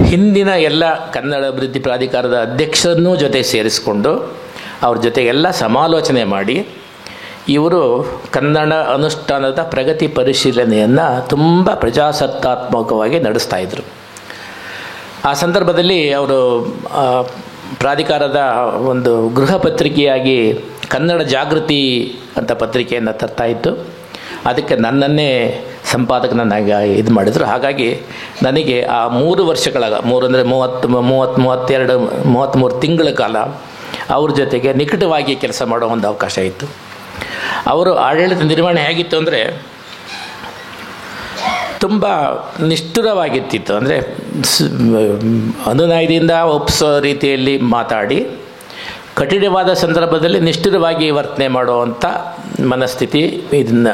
ಹಿಂದಿನ ಎಲ್ಲ ಕನ್ನಡ ಅಭಿವೃದ್ಧಿ ಪ್ರಾಧಿಕಾರದ ಅಧ್ಯಕ್ಷರನ್ನೂ ಜೊತೆ ಸೇರಿಸಿಕೊಂಡು ಅವ್ರ ಜೊತೆ ಎಲ್ಲ ಸಮಾಲೋಚನೆ ಮಾಡಿ ಇವರು ಕನ್ನಡ ಅನುಷ್ಠಾನದ ಪ್ರಗತಿ ಪರಿಶೀಲನೆಯನ್ನು ತುಂಬ ಪ್ರಜಾಸತ್ತಾತ್ಮಕವಾಗಿ ನಡೆಸ್ತಾಯಿದ್ರು. ಆ ಸಂದರ್ಭದಲ್ಲಿ ಅವರು ಪ್ರಾಧಿಕಾರದ ಒಂದು ಗೃಹ ಪತ್ರಿಕೆಯಾಗಿ ಕನ್ನಡ ಜಾಗೃತಿ ಅಂತ ಪತ್ರಿಕೆಯನ್ನು ತರ್ತಾಯಿತ್ತು. ಅದಕ್ಕೆ ನನ್ನನ್ನೇ ಸಂಪಾದಕನನ್ನಾಗಿ ಇದು ಮಾಡಿದರು. ಹಾಗಾಗಿ ನನಗೆ ಆ 3 ವರ್ಷಗಳ 3 ಅಂದರೆ 33 ತಿಂಗಳ ಕಾಲ ಅವ್ರ ಜೊತೆಗೆ ನಿಕಟವಾಗಿ ಕೆಲಸ ಮಾಡೋ ಒಂದು ಅವಕಾಶ ಇತ್ತು. ಅವರು ಆಡಳಿತ ನಿರ್ವಹಣೆ ಹೇಗಿತ್ತು ಅಂದರೆ ತುಂಬ ನಿಷ್ಠುರವಾಗಿರ್ತಿತ್ತು. ಅಂದರೆ ಅನುನಯದಿಂದ ಒಪ್ಪಿಸೋ ರೀತಿಯಲ್ಲಿ ಮಾತಾಡಿ ಕಠಿಣವಾದ ಸಂದರ್ಭದಲ್ಲಿ ನಿಷ್ಠುರವಾಗಿ ವರ್ತನೆ ಮಾಡುವಂಥ ಮನಸ್ಥಿತಿ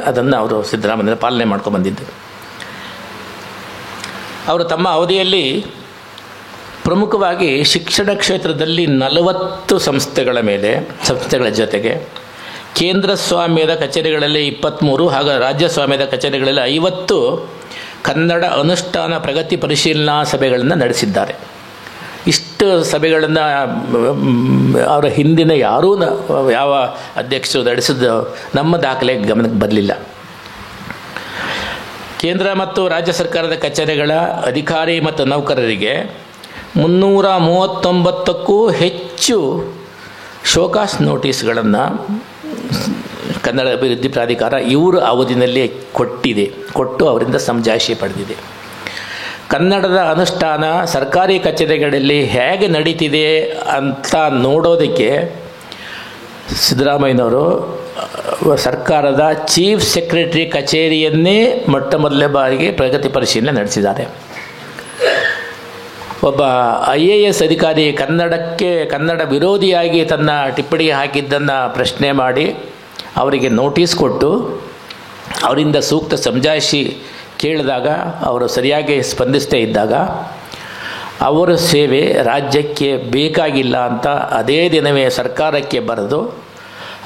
ಅದನ್ನು ಅವರು ಸಿದ್ದರಾಮಯ್ಯ ಪಾಲನೆ ಮಾಡ್ಕೊಂಡು ಬಂದಿದ್ದರು. ಅವರು ತಮ್ಮ ಅವಧಿಯಲ್ಲಿ ಪ್ರಮುಖವಾಗಿ ಶಿಕ್ಷಣ ಕ್ಷೇತ್ರದಲ್ಲಿ 40 ಸಂಸ್ಥೆಗಳ ಜೊತೆಗೆ ಕೇಂದ್ರ ಸ್ವಾಮ್ಯದ ಕಚೇರಿಗಳಲ್ಲಿ 23 ಹಾಗೂ ರಾಜ್ಯ ಸ್ವಾಮ್ಯದ ಕಚೇರಿಗಳಲ್ಲಿ 50 ಕನ್ನಡ ಅನುಷ್ಠಾನ ಪ್ರಗತಿ ಪರಿಶೀಲನಾ ಸಭೆಗಳನ್ನು ನಡೆಸಿದ್ದಾರೆ. ಇಷ್ಟು ಸಭೆಗಳನ್ನು ಅವರ ಹಿಂದಿನ ಯಾರೂ ಯಾವ ಅಧ್ಯಕ್ಷರು ನಡೆಸಿದ್ದು ನಮ್ಮ ದಾಖಲೆ ಗಮನಕ್ಕೆ ಬರಲಿಲ್ಲ. ಕೇಂದ್ರ ಮತ್ತು ರಾಜ್ಯ ಸರ್ಕಾರದ ಕಚೇರಿಗಳ ಅಧಿಕಾರಿ ಮತ್ತು ನೌಕರರಿಗೆ 339ಕ್ಕೂ ಹೆಚ್ಚು ಶೋಕಾಸ್ ನೋಟಿಸ್ಗಳನ್ನು ಕನ್ನಡ ಅಭಿವೃದ್ಧಿ ಪ್ರಾಧಿಕಾರ ಇವರ ಅವಧಿನಲ್ಲಿ ಕೊಟ್ಟು ಅವರಿಂದ ಸಮಜಾಯಿಷಿ ಪಡೆದಿದೆ. ಕನ್ನಡದ ಅನುಷ್ಠಾನ ಸರ್ಕಾರಿ ಕಚೇರಿಗಳಲ್ಲಿ ಹೇಗೆ ನಡೀತಿದೆ ಅಂತ ನೋಡೋದಕ್ಕೆ ಸಿದ್ದರಾಮಯ್ಯನವರು ಸರ್ಕಾರದ ಚೀಫ್ ಸೆಕ್ರೆಟರಿ ಕಚೇರಿಯನ್ನೇ ಮೊದಲ ಬಾರಿಗೆ ಪ್ರಗತಿ ಪರಿಶೀಲನೆ ನಡೆಸಿದ್ದಾರೆ. ಒಬ್ಬ IAS ಅಧಿಕಾರಿ ಕನ್ನಡ ವಿರೋಧಿಯಾಗಿ ತನ್ನ ಟಿಪ್ಪಣಿ ಹಾಕಿದ್ದನ್ನು ಪ್ರಶ್ನೆ ಮಾಡಿ ಅವರಿಗೆ ನೋಟಿಸ್ ಕೊಟ್ಟು ಅವರಿಂದ ಸೂಕ್ತ ಸಮಜಾಯಿಷಿ ಕೇಳಿದಾಗ ಅವರು ಸರಿಯಾಗಿ ಸ್ಪಂದಿಸದೇ ಇದ್ದಾಗ ಅವರ ಸೇವೆ ರಾಜ್ಯಕ್ಕೆ ಬೇಕಾಗಿಲ್ಲ ಅಂತ ಅದೇ ದಿನವೇ ಸರ್ಕಾರಕ್ಕೆ ಬರೆದು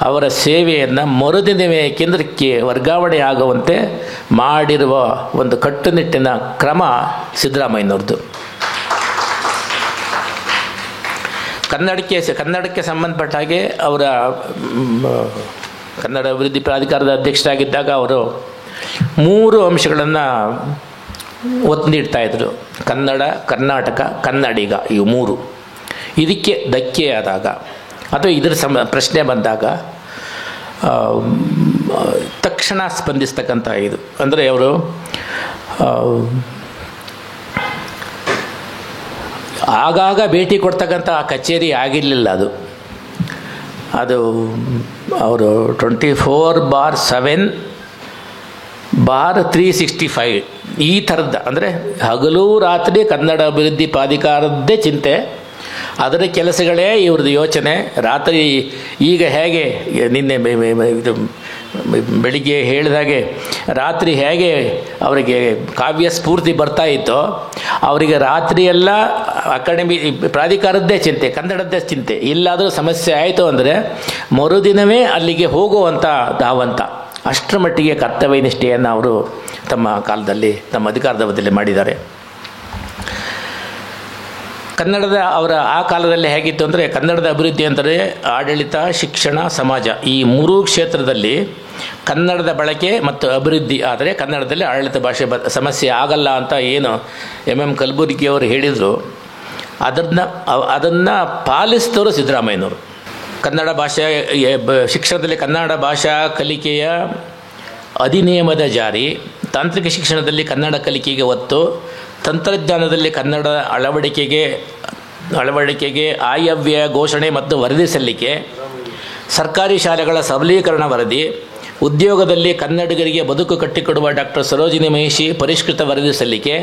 ಅವರ ಸೇವೆಯನ್ನು ಮರುದಿನವೇ ಕೇಂದ್ರಕ್ಕೆ ವರ್ಗಾವಣೆ ಆಗುವಂತೆ ಮಾಡಿರುವ ಒಂದು ಕಟ್ಟುನಿಟ್ಟಿನ ಕ್ರಮ ಸಿದ್ದರಾಮಯ್ಯನವ್ರದ್ದು. ಕನ್ನಡಕ್ಕೆ ಸಂಬಂಧಪಟ್ಟ ಹಾಗೆ ಅವರ ಕನ್ನಡ ಅಭಿವೃದ್ಧಿ ಪ್ರಾಧಿಕಾರದ ಅಧ್ಯಕ್ಷರಾಗಿದ್ದಾಗ ಅವರು 3 ಅಂಶಗಳನ್ನು ಒತ್ತು ನೀಡ್ತಾಯಿದ್ರು. ಕನ್ನಡ, ಕರ್ನಾಟಕ, ಕನ್ನಡಿಗ, ಇವು 3. ಇದಕ್ಕೆ ಧಕ್ಕೆ ಆದಾಗ ಅಥವಾ ಇದರ ಪ್ರಶ್ನೆ ಬಂದಾಗ ತಕ್ಷಣ ಸ್ಪಂದಿಸ್ತಕ್ಕಂಥ ಇದು ಅಂದರೆ ಅವರು ಆಗಾಗ ಭೇಟಿ ಕೊಡ್ತಕ್ಕಂಥ ಕಚೇರಿ ಆಗಿರಲಿಲ್ಲ. ಅದು ಅವರು 24/7/365 ಈ ಥರದ್ದು ಅಂದರೆ ಹಗಲು ರಾತ್ರಿ ಕನ್ನಡ ಅಭಿವೃದ್ಧಿ ಪ್ರಾಧಿಕಾರದ್ದೇ ಚಿಂತೆ, ಅದರ ಕೆಲಸಗಳೇ ಇವ್ರದ್ದು ಯೋಚನೆ. ರಾತ್ರಿ ಈಗ ಹೇಗೆ ನಿನ್ನೆ ಇದು ಬೆಳಿಗ್ಗೆ ಹೇಳಿದಾಗೆ ರಾತ್ರಿ ಹೇಗೆ ಅವರಿಗೆ ಕಾವ್ಯ ಸ್ಫೂರ್ತಿ ಬರ್ತಾ ಇತ್ತೋ ಅವರಿಗೆ ರಾತ್ರಿಯೆಲ್ಲ ಅಕಾಡೆಮಿ ಪ್ರಾಧಿಕಾರದ್ದೇ ಚಿಂತೆ, ಕನ್ನಡದ್ದೇ ಚಿಂತೆ. ಇಲ್ಲಾದರೂ ಸಮಸ್ಯೆ ಆಯಿತು ಅಂದರೆ ಮರುದಿನವೇ ಅಲ್ಲಿಗೆ ಹೋಗುವಂಥ ಧಾವಂತ. ಅಷ್ಟರ ಮಟ್ಟಿಗೆ ಕರ್ತವ್ಯ ನಿಷ್ಠೆಯನ್ನು ಅವರು ತಮ್ಮ ಕಾಲದಲ್ಲಿ ತಮ್ಮ ಅಧಿಕಾರದ ಅವಧಿಯಲ್ಲಿ ಮಾಡಿದ್ದಾರೆ. ಕನ್ನಡದ ಅವರ ಆ ಕಾಲದಲ್ಲಿ ಹೇಗಿತ್ತು ಅಂದರೆ ಕನ್ನಡದ ಅಭಿವೃದ್ಧಿ ಅಂದರೆ ಆಡಳಿತ, ಶಿಕ್ಷಣ, ಸಮಾಜ ಈ 3 ಕ್ಷೇತ್ರದಲ್ಲಿ ಕನ್ನಡದ ಬಳಕೆ ಮತ್ತು ಅಭಿವೃದ್ಧಿ ಆದರೆ ಕನ್ನಡದಲ್ಲಿ ಆಡಳಿತ ಭಾಷೆ ಸಮಸ್ಯೆ ಆಗಲ್ಲ ಅಂತ ಏನು MM ಕಲಬುರ್ಗಿ ಅವರು ಹೇಳಿದರು, ಅದನ್ನು ಪಾಲಿಸಿದವರು ಸಿದ್ದರಾಮಯ್ಯನವರು. ಕನ್ನಡ ಭಾಷೆ ಶಿಕ್ಷಣದಲ್ಲಿ ಕನ್ನಡ ಭಾಷಾ ಕಲಿಕೆಯ ಅಧಿನಿಯಮದ ಜಾರಿ, ತಾಂತ್ರಿಕ ಶಿಕ್ಷಣದಲ್ಲಿ ಕನ್ನಡ ಕಲಿಕೆಗೆ ಒತ್ತು, ತಂತ್ರಜ್ಞಾನದಲ್ಲಿ ಕನ್ನಡ ಅಳವಡಿಕೆಗೆ ಆಯವ್ಯಯ ಘೋಷಣೆ ಮತ್ತು ವರದಿ ಸಲ್ಲಿಕೆ, ಸರ್ಕಾರಿ ಶಾಲೆಗಳ ಸಬಲೀಕರಣ ವರದಿ, ಉದ್ಯೋಗದಲ್ಲಿ ಕನ್ನಡಿಗರಿಗೆ ಬದುಕು ಕಟ್ಟಿಕೊಡುವ ಡಾಕ್ಟರ್ ಸರೋಜಿನಿ ಮಹಿಷಿ ಪರಿಷ್ಕೃತ ವರದಿ ಸಲ್ಲಿಕೆ,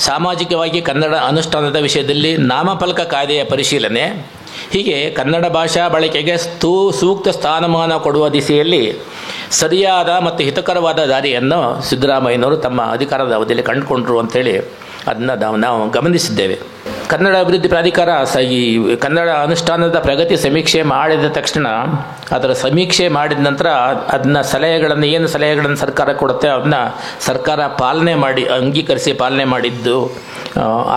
ಸಾಮಾಜಿಕವಾಗಿ ಕನ್ನಡ ಅನುಷ್ಠಾನದ ವಿಷಯದಲ್ಲಿ ನಾಮಫಲಕ ಕಾಯ್ದೆಯ ಪರಿಶೀಲನೆ, ಹೀಗೆ ಕನ್ನಡ ಭಾಷಾ ಬಳಕೆಗೆ ಸೂಕ್ತ ಸ್ಥಾನಮಾನ ಕೊಡುವ ದಿಸೆಯಲ್ಲಿ ಸರಿಯಾದ ಮತ್ತು ಹಿತಕರವಾದ ದಾರಿಯನ್ನು ಸಿದ್ದರಾಮಯ್ಯನವರು ತಮ್ಮ ಅಧಿಕಾರದ ಅವಧಿಯಲ್ಲಿ ಕಂಡುಕೊಂಡರು ಅಂಥೇಳಿ ಅದನ್ನು ನಾವು ಗಮನಿಸಿದ್ದೇವೆ. ಕನ್ನಡ ಅಭಿವೃದ್ಧಿ ಪ್ರಾಧಿಕಾರ ಈ ಕನ್ನಡ ಅನುಷ್ಠಾನದ ಪ್ರಗತಿ ಸಮೀಕ್ಷೆ ಮಾಡಿದ ತಕ್ಷಣ ಅದರ ಸಮೀಕ್ಷೆ ಮಾಡಿದ ನಂತರ ಅದನ್ನ ಏನು ಸಲಹೆಗಳನ್ನು ಸರ್ಕಾರ ಕೊಡುತ್ತೆ ಅದನ್ನ ಸರ್ಕಾರ ಪಾಲನೆ ಮಾಡಿ ಅಂಗೀಕರಿಸಿ ಪಾಲನೆ ಮಾಡಿದ್ದು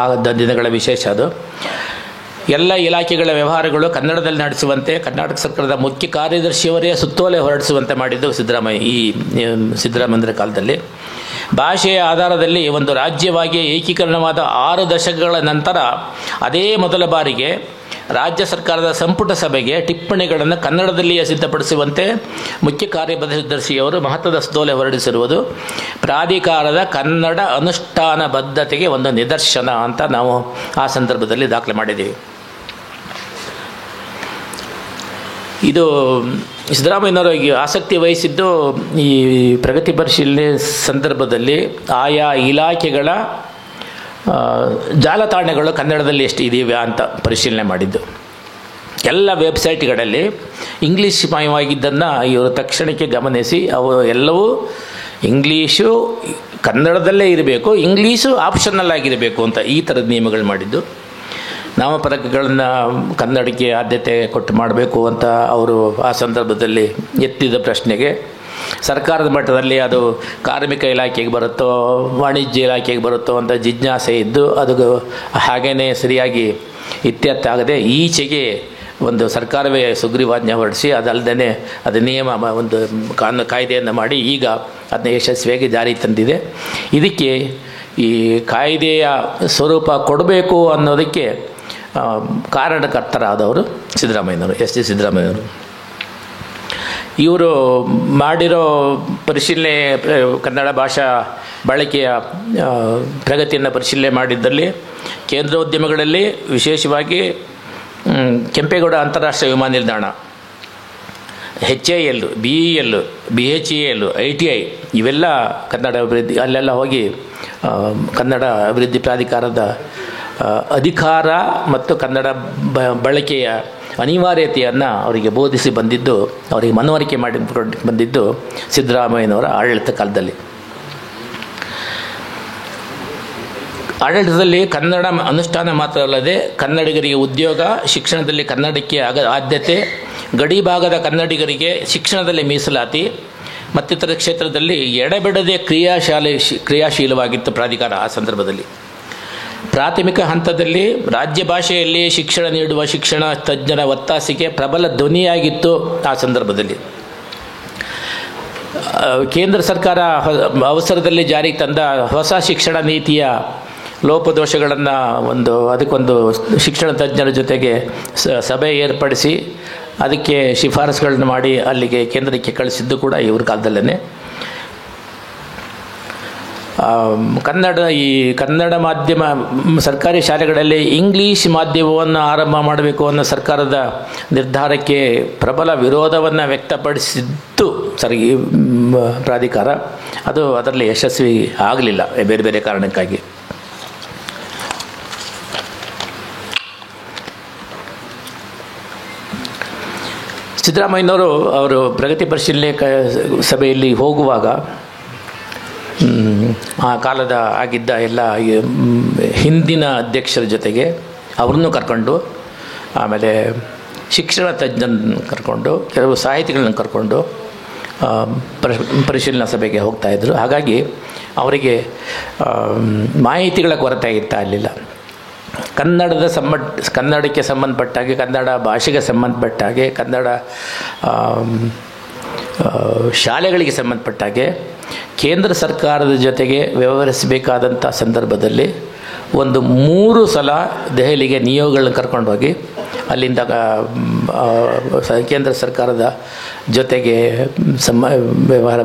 ಆ ದಿನಗಳ ವಿಶೇಷ. ಅದು ಎಲ್ಲ ಇಲಾಖೆಗಳ ವ್ಯವಹಾರಗಳು ಕನ್ನಡದಲ್ಲಿ ನಡೆಸುವಂತೆ ಕರ್ನಾಟಕ ಸರ್ಕಾರದ ಮುಖ್ಯ ಕಾರ್ಯದರ್ಶಿಯವರೇ ಸುತ್ತೋಲೆ ಹೊರಡಿಸುವಂತೆ ಮಾಡಿದ್ದು ಸಿದ್ದರಾಮಯ್ಯರ ಕಾಲದಲ್ಲಿ. ಭಾಷೆಯ ಆಧಾರದಲ್ಲಿ ಒಂದು ರಾಜ್ಯವಾಗಿ ಏಕೀಕರಣವಾದ 6 ದಶಕಗಳ ನಂತರ ಅದೇ ಮೊದಲ ಬಾರಿಗೆ ರಾಜ್ಯ ಸರ್ಕಾರದ ಸಂಪುಟ ಸಭೆಗೆ ಟಿಪ್ಪಣಿಗಳನ್ನು ಕನ್ನಡದಲ್ಲಿಯೇ ಸಿದ್ಧಪಡಿಸುವಂತೆ ಮುಖ್ಯ ಕಾರ್ಯದರ್ಶಿಯವರು ಮಹತ್ವದ ಸುತ್ತೋಲೆ ಹೊರಡಿಸಿರುವುದು ಪ್ರಾಧಿಕಾರದ ಕನ್ನಡ ಅನುಷ್ಠಾನ ಬದ್ಧತೆಗೆ ಒಂದು ನಿದರ್ಶನ ಅಂತ ನಾವು ಆ ಸಂದರ್ಭದಲ್ಲಿ ದಾಖಲೆ ಮಾಡಿದ್ದೀವಿ. ಇದು ಸಿದ್ದರಾಮಯ್ಯನವರು ಆಸಕ್ತಿ ವಹಿಸಿದ್ದು ಈ ಪ್ರಗತಿ ಪರಿಶೀಲನೆ ಸಂದರ್ಭದಲ್ಲಿ ಆಯಾ ಇಲಾಖೆಗಳ ಜಾಲತಾಣಗಳು ಕನ್ನಡದಲ್ಲಿ ಎಷ್ಟು ಇದೀವೆ ಅಂತ ಪರಿಶೀಲನೆ ಮಾಡಿದ್ದು. ಎಲ್ಲ ವೆಬ್ಸೈಟ್ಗಳಲ್ಲಿ ಇಂಗ್ಲೀಷ್ ಮಯವಾಗಿದ್ದನ್ನು ಇವರು ತಕ್ಷಣಕ್ಕೆ ಗಮನಿಸಿ ಅವು ಎಲ್ಲವೂ ಇಂಗ್ಲೀಷು ಕನ್ನಡದಲ್ಲೇ ಇರಬೇಕು, ಇಂಗ್ಲೀಷು ಆಪ್ಷನಲ್ ಆಗಿರಬೇಕು ಅಂತ ಈ ಥರದ ನಿಯಮಗಳು ಮಾಡಿದ್ದು. ನಾಮಫಲಕಗಳನ್ನು ಕನ್ನಡಕ್ಕೆ ಆದ್ಯತೆ ಕೊಟ್ಟು ಮಾಡಬೇಕು ಅಂತ ಅವರು ಆ ಸಂದರ್ಭದಲ್ಲಿ ಎತ್ತಿದ ಪ್ರಶ್ನೆಗೆ ಸರ್ಕಾರದ ಮಟ್ಟದಲ್ಲಿ ಅದು ಕಾರ್ಮಿಕ ಇಲಾಖೆಗೆ ಬರುತ್ತೋ ವಾಣಿಜ್ಯ ಇಲಾಖೆಗೆ ಬರುತ್ತೋ ಅಂತ ಜಿಜ್ಞಾಸೆ ಇದ್ದು ಅದು ಹಾಗೇ ಸರಿಯಾಗಿ ಇತ್ಯರ್ಥ ಆಗದೆ ಈಚೆಗೆ ಒಂದು ಸರ್ಕಾರವೇ ಸುಗ್ರೀವಾಜ್ಞೆ ಹೊರಡಿಸಿ ಅದಲ್ಲದೆ ಅದು ನಿಯಮ ಒಂದು ಕಾಯ್ದೆಯನ್ನು ಮಾಡಿ ಈಗ ಅದನ್ನ ಯಶಸ್ವಿಯಾಗಿ ಜಾರಿ ತಂದಿದೆ. ಇದಕ್ಕೆ ಈ ಕಾಯ್ದೆಯ ಸ್ವರೂಪ ಕೊಡಬೇಕು ಅನ್ನೋದಕ್ಕೆ ಕಾರಣಕರ್ತರಾದವರು ಸಿದ್ದರಾಮಯ್ಯನವರು, ಸಿದ್ದರಾಮಯ್ಯನವರು. ಇವರು ಮಾಡಿರೋ ಪರಿಶೀಲನೆ ಕನ್ನಡ ಭಾಷಾ ಬಳಕೆಯ ಪ್ರಗತಿಯನ್ನು ಪರಿಶೀಲನೆ ಮಾಡಿದ್ದಲ್ಲಿ ಕೇಂದ್ರ ಉದ್ಯಮಗಳಲ್ಲಿ ವಿಶೇಷವಾಗಿ ಕೆಂಪೇಗೌಡ ಅಂತಾರಾಷ್ಟ್ರೀಯ ವಿಮಾನ ನಿಲ್ದಾಣ, HAL, BEL, BHEL, ITI ಇವೆಲ್ಲ ಕನ್ನಡ ಅಭಿವೃದ್ಧಿ ಅಲ್ಲೆಲ್ಲ ಹೋಗಿ ಕನ್ನಡ ಅಭಿವೃದ್ಧಿ ಪ್ರಾಧಿಕಾರದ ಅಧಿಕಾರ ಮತ್ತು ಕನ್ನಡ ಬಳಕೆಯ ಅನಿವಾರ್ಯತೆಯನ್ನು ಅವರಿಗೆ ಬೋಧಿಸಿ ಬಂದಿದ್ದು, ಅವರಿಗೆ ಮನವರಿಕೆ ಮಾಡಿ ಬಂದಿದ್ದು ಸಿದ್ದರಾಮಯ್ಯನವರ ಆಡಳಿತ ಕಾಲದಲ್ಲಿ. ಆಡಳಿತದಲ್ಲಿ ಕನ್ನಡ ಅನುಷ್ಠಾನ ಮಾತ್ರ ಅಲ್ಲದೆ ಕನ್ನಡಿಗರಿಗೆ ಉದ್ಯೋಗ, ಶಿಕ್ಷಣದಲ್ಲಿ ಕನ್ನಡಕ್ಕೆ ಆದ್ಯತೆ, ಗಡಿ ಭಾಗದ ಕನ್ನಡಿಗರಿಗೆ ಶಿಕ್ಷಣದಲ್ಲಿ ಮೀಸಲಾತಿ ಮತ್ತಿತರ ಕ್ಷೇತ್ರದಲ್ಲಿ ಎಡೆಬಿಡದೆ ಕ್ರಿಯಾಶೀಲವಾಗಿತ್ತು ಪ್ರಾಧಿಕಾರ. ಆ ಸಂದರ್ಭದಲ್ಲಿ ಪ್ರಾಥಮಿಕ ಹಂತದಲ್ಲಿ ರಾಜ್ಯ ಭಾಷೆಯಲ್ಲಿ ಶಿಕ್ಷಣ ನೀಡುವ ಶಿಕ್ಷಣ ತಜ್ಞರ ಒತ್ತಾಸೆಗೆ ಪ್ರಬಲ ಧ್ವನಿಯಾಗಿತ್ತು. ಆ ಸಂದರ್ಭದಲ್ಲಿ ಕೇಂದ್ರ ಸರ್ಕಾರ ಅವಸರದಲ್ಲಿ ಜಾರಿಗೆ ತಂದ ಹೊಸ ಶಿಕ್ಷಣ ನೀತಿಯ ಲೋಪದೋಷಗಳನ್ನು ಅದಕ್ಕೊಂದು ಶಿಕ್ಷಣ ತಜ್ಞರ ಜೊತೆಗೆ ಸಭೆ ಏರ್ಪಡಿಸಿ ಅದಕ್ಕೆ ಶಿಫಾರಸುಗಳನ್ನು ಮಾಡಿ ಅಲ್ಲಿಗೆ ಕೇಂದ್ರಕ್ಕೆ ಕಳಿಸಿದ್ದು ಕೂಡ ಇವ್ರ ಕಾಲದಲ್ಲೇ. ಕನ್ನಡ ಮಾಧ್ಯಮ ಸರ್ಕಾರಿ ಶಾಲೆಗಳಲ್ಲಿ ಇಂಗ್ಲೀಷ್ ಮಾಧ್ಯಮವನ್ನು ಆರಂಭ ಮಾಡಬೇಕು ಅನ್ನೋ ಸರ್ಕಾರದ ನಿರ್ಧಾರಕ್ಕೆ ಪ್ರಬಲ ವಿರೋಧವನ್ನು ವ್ಯಕ್ತಪಡಿಸಿದ್ದು ಪ್ರಾಧಿಕಾರ. ಅದು ಅದರಲ್ಲಿ ಯಶಸ್ವಿ ಆಗಲಿಲ್ಲ ಬೇರೆ ಬೇರೆ ಕಾರಣಕ್ಕಾಗಿ. ಸಿದ್ದರಾಮಯ್ಯನವರು ಅವರು ಪ್ರಗತಿ ಪರಿಶೀಲನೆ ಸಭೆಯಲ್ಲಿ ಹೋಗುವಾಗ ಆ ಕಾಲದ ಆಗಿದ್ದ ಎಲ್ಲ ಹಿಂದಿನ ಅಧ್ಯಕ್ಷರ ಜೊತೆಗೆ ಅವ್ರನ್ನೂ ಕರ್ಕೊಂಡು, ಆಮೇಲೆ ಶಿಕ್ಷಣ ತಜ್ಞರನ್ನು ಕರ್ಕೊಂಡು, ಕೆಲವು ಸಾಹಿತಿಗಳನ್ನ ಕರ್ಕೊಂಡು ಪರಿಶೀಲನಾ ಸಭೆಗೆ ಹೋಗ್ತಾಯಿದ್ರು. ಹಾಗಾಗಿ ಅವರಿಗೆ ಮಾಹಿತಿಗಳ ಕೊರತೆ ಇರಲಿಲ್ಲ. ಕನ್ನಡಕ್ಕೆ ಸಂಬಂಧಪಟ್ಟ ಹಾಗೆ, ಕನ್ನಡ ಭಾಷೆಗೆ ಸಂಬಂಧಪಟ್ಟ ಹಾಗೆ, ಕನ್ನಡ ಶಾಲೆಗಳಿಗೆ ಸಂಬಂಧಪಟ್ಟ ಹಾಗೆ ಕೇಂದ್ರ ಸರ್ಕಾರದ ಜೊತೆಗೆ ವ್ಯವಹರಿಸಬೇಕಾದಂಥ ಸಂದರ್ಭದಲ್ಲಿ 3 ಸಲ ದೆಹಲಿಗೆ ನಿಯೋಗಗಳನ್ನ ಕರ್ಕೊಂಡೋಗಿ ಅಲ್ಲಿಂದ ಕೇಂದ್ರ ಸರ್ಕಾರದ ಜೊತೆಗೆ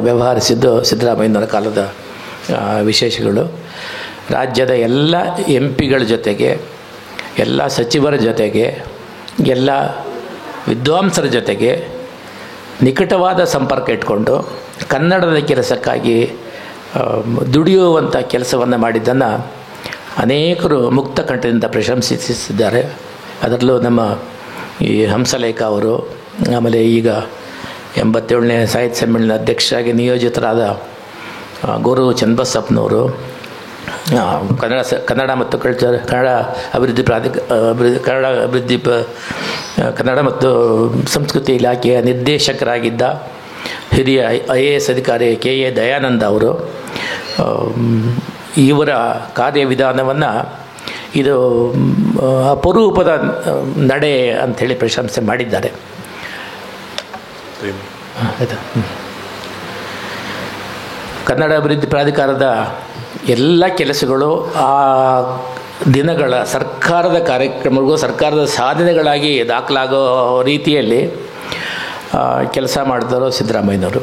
ವ್ಯವಹರಿಸಿದ್ದು ಸಿದ್ದರಾಮಯ್ಯನವರ ಕಾಲದ ವಿಶೇಷಗಳು. ರಾಜ್ಯದ ಎಲ್ಲ MP ಗಳ ಜೊತೆಗೆ, ಎಲ್ಲ ಸಚಿವರ ಜೊತೆಗೆ, ಎಲ್ಲ ವಿದ್ವಾಂಸರ ಜೊತೆಗೆ ನಿಕಟವಾದ ಸಂಪರ್ಕ ಇಟ್ಕೊಂಡು ಕನ್ನಡದ ಕೆಲಸಕ್ಕಾಗಿ ದುಡಿಯುವಂಥ ಕೆಲಸವನ್ನು ಮಾಡಿದ್ದನ್ನು ಅನೇಕರು ಮುಕ್ತ ಕಂಠದಿಂದ ಪ್ರಶಂಸಿಸಿದ್ದಾರೆ. ಅದರಲ್ಲೂ ನಮ್ಮ ಈ ಹಂಸಲೇಖ ಅವರು, ಆಮೇಲೆ ಈಗ 87ನೇ ಸಾಹಿತ್ಯ ಸಮ್ಮೇಳನ ಅಧ್ಯಕ್ಷರಾಗಿ ನಿಯೋಜಿತರಾದ ಗುರು ಚನ್ನಬಸಪ್ಪನವರು, ಕನ್ನಡ ಮತ್ತು ಕನ್ನಡ ಅಭಿವೃದ್ಧಿ ಕನ್ನಡ ಮತ್ತು ಸಂಸ್ಕೃತಿ ಇಲಾಖೆಯ ನಿರ್ದೇಶಕರಾಗಿದ್ದ ಹಿರಿಯ IAS ಅಧಿಕಾರಿ KA ದಯಾನಂದ ಅವರು ಇವರ ಕಾರ್ಯವಿಧಾನವನ್ನು ಇದು ಅಪರೂಪದ ನಡೆ ಅಂಥೇಳಿ ಪ್ರಶಂಸೆ ಮಾಡಿದ್ದಾರೆ. ಕನ್ನಡ ಅಭಿವೃದ್ಧಿ ಪ್ರಾಧಿಕಾರದ ಎಲ್ಲ ಕೆಲಸಗಳು ಆ ದಿನಗಳ ಸರ್ಕಾರದ ಕಾರ್ಯಕ್ರಮಗಳಿಗೂ ಸರ್ಕಾರದ ಸಾಧನೆಗಳಾಗಿ ದಾಖಲಾಗೋ ರೀತಿಯಲ್ಲಿ ಕೆಲಸ ಮಾಡಿದವರು ಸಿದ್ದರಾಮಯ್ಯನವರು.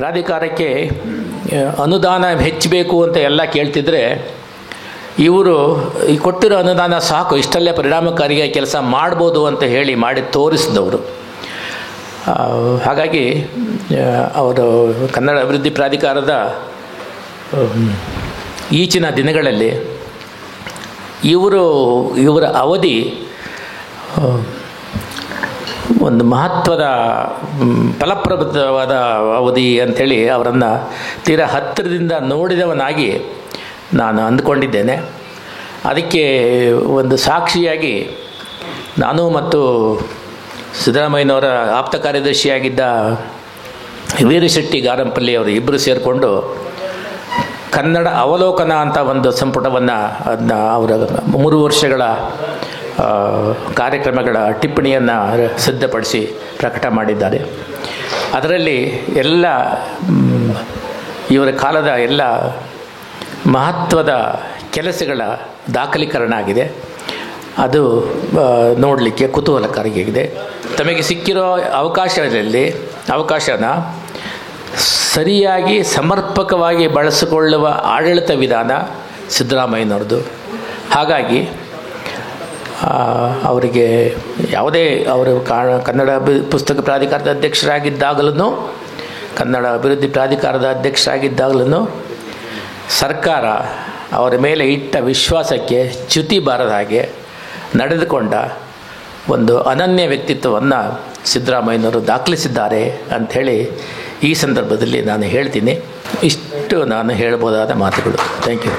ಪ್ರಾಧಿಕಾರಕ್ಕೆ ಅನುದಾನ ಹೆಚ್ಚಬೇಕು ಅಂತ ಎಲ್ಲ ಕೇಳ್ತಿದ್ರೆ ಇವರು ಈ ಕೊಟ್ಟಿರೋ ಅನುದಾನ ಸಾಕು, ಇಷ್ಟಲ್ಲೇ ಪರಿಣಾಮಕಾರಿಯಾಗಿ ಕೆಲಸ ಮಾಡ್ಬೋದು ಅಂತ ಹೇಳಿ ಮಾಡಿ ತೋರಿಸಿದವರು. ಹಾಗಾಗಿ ಅವರು ಕನ್ನಡ ಅಭಿವೃದ್ಧಿ ಪ್ರಾಧಿಕಾರದ ಈಚಿನ ದಿನಗಳಲ್ಲಿ ಇವರ ಅವಧಿ ಒಂದು ಮಹತ್ವದ ಫಲಪ್ರದವಾದ ಅವಧಿ ಅಂಥೇಳಿ ಅವರನ್ನು ತೀರಾ ಹತ್ತಿರದಿಂದ ನೋಡಿದವನಾಗಿ ನಾನು ಅಂದ್ಕೊಂಡಿದ್ದೇನೆ. ಅದಕ್ಕೆ ಒಂದು ಸಾಕ್ಷಿಯಾಗಿ ನಾನು ಮತ್ತು ಸಿದ್ದರಾಮಯ್ಯನವರ ಆಪ್ತ ಕಾರ್ಯದರ್ಶಿಯಾಗಿದ್ದ ವೀರಶೆಟ್ಟಿ ಗಾರಂಪಲ್ಲಿ ಅವರು ಇಬ್ಬರು ಸೇರಿಕೊಂಡು ಕನ್ನಡ ಅವಲೋಕನ ಅಂತ ಒಂದು ಸಂಪುಟವನ್ನು ಅದನ್ನ ಅವರ 3 ವರ್ಷಗಳ ಕಾರ್ಯಕ್ರಮಗಳ ಟಿಪ್ಪಣಿಯನ್ನು ಸಿದ್ಧಪಡಿಸಿ ಪ್ರಕಟ ಮಾಡಿದ್ದಾರೆ. ಅದರಲ್ಲಿ ಎಲ್ಲ ಇವರ ಕಾಲದ ಎಲ್ಲ ಮಹತ್ವದ ಕೆಲಸಗಳ ದಾಖಲೀಕರಣ ಆಗಿದೆ. ಅದು ನೋಡಲಿಕ್ಕೆ ಕುತೂಹಲಕಾರಿಯಾಗಿದೆ. ತಮಗೆ ಸಿಕ್ಕಿರೋ ಅವಕಾಶನ ಸರಿಯಾಗಿ ಸಮರ್ಪಕವಾಗಿ ಬಳಸಿಕೊಳ್ಳುವ ಆಡಳಿತ ವಿಧಾನ ಸಿದ್ದರಾಮಯ್ಯನವ್ರದ್ದು. ಹಾಗಾಗಿ ಅವರಿಗೆ ಯಾವುದೇ ಅವರು ಕನ್ನಡ ಪುಸ್ತಕ ಪ್ರಾಧಿಕಾರದ ಅಧ್ಯಕ್ಷರಾಗಿದ್ದಾಗಲೂ ಕನ್ನಡ ಅಭಿವೃದ್ಧಿ ಪ್ರಾಧಿಕಾರದ ಅಧ್ಯಕ್ಷರಾಗಿದ್ದಾಗಲೂ ಸರ್ಕಾರ ಅವರ ಮೇಲೆ ಇಟ್ಟ ವಿಶ್ವಾಸಕ್ಕೆ ಚ್ಯುತಿ ಬಾರದ ಹಾಗೆ ನಡೆದುಕೊಂಡ ಒಂದು ಅನನ್ಯ ವ್ಯಕ್ತಿತ್ವವನ್ನು ಸಿದ್ದರಾಮಯ್ಯನವರು ದಾಖಲಿಸಿದ್ದಾರೆ ಅಂಥೇಳಿ ಈ ಸಂದರ್ಭದಲ್ಲಿ ನಾನು ಹೇಳ್ತೀನಿ. ಇಷ್ಟು ನಾನು ಹೇಳ್ಬೋದಾದ ಮಾತುಗಳು. Thank you.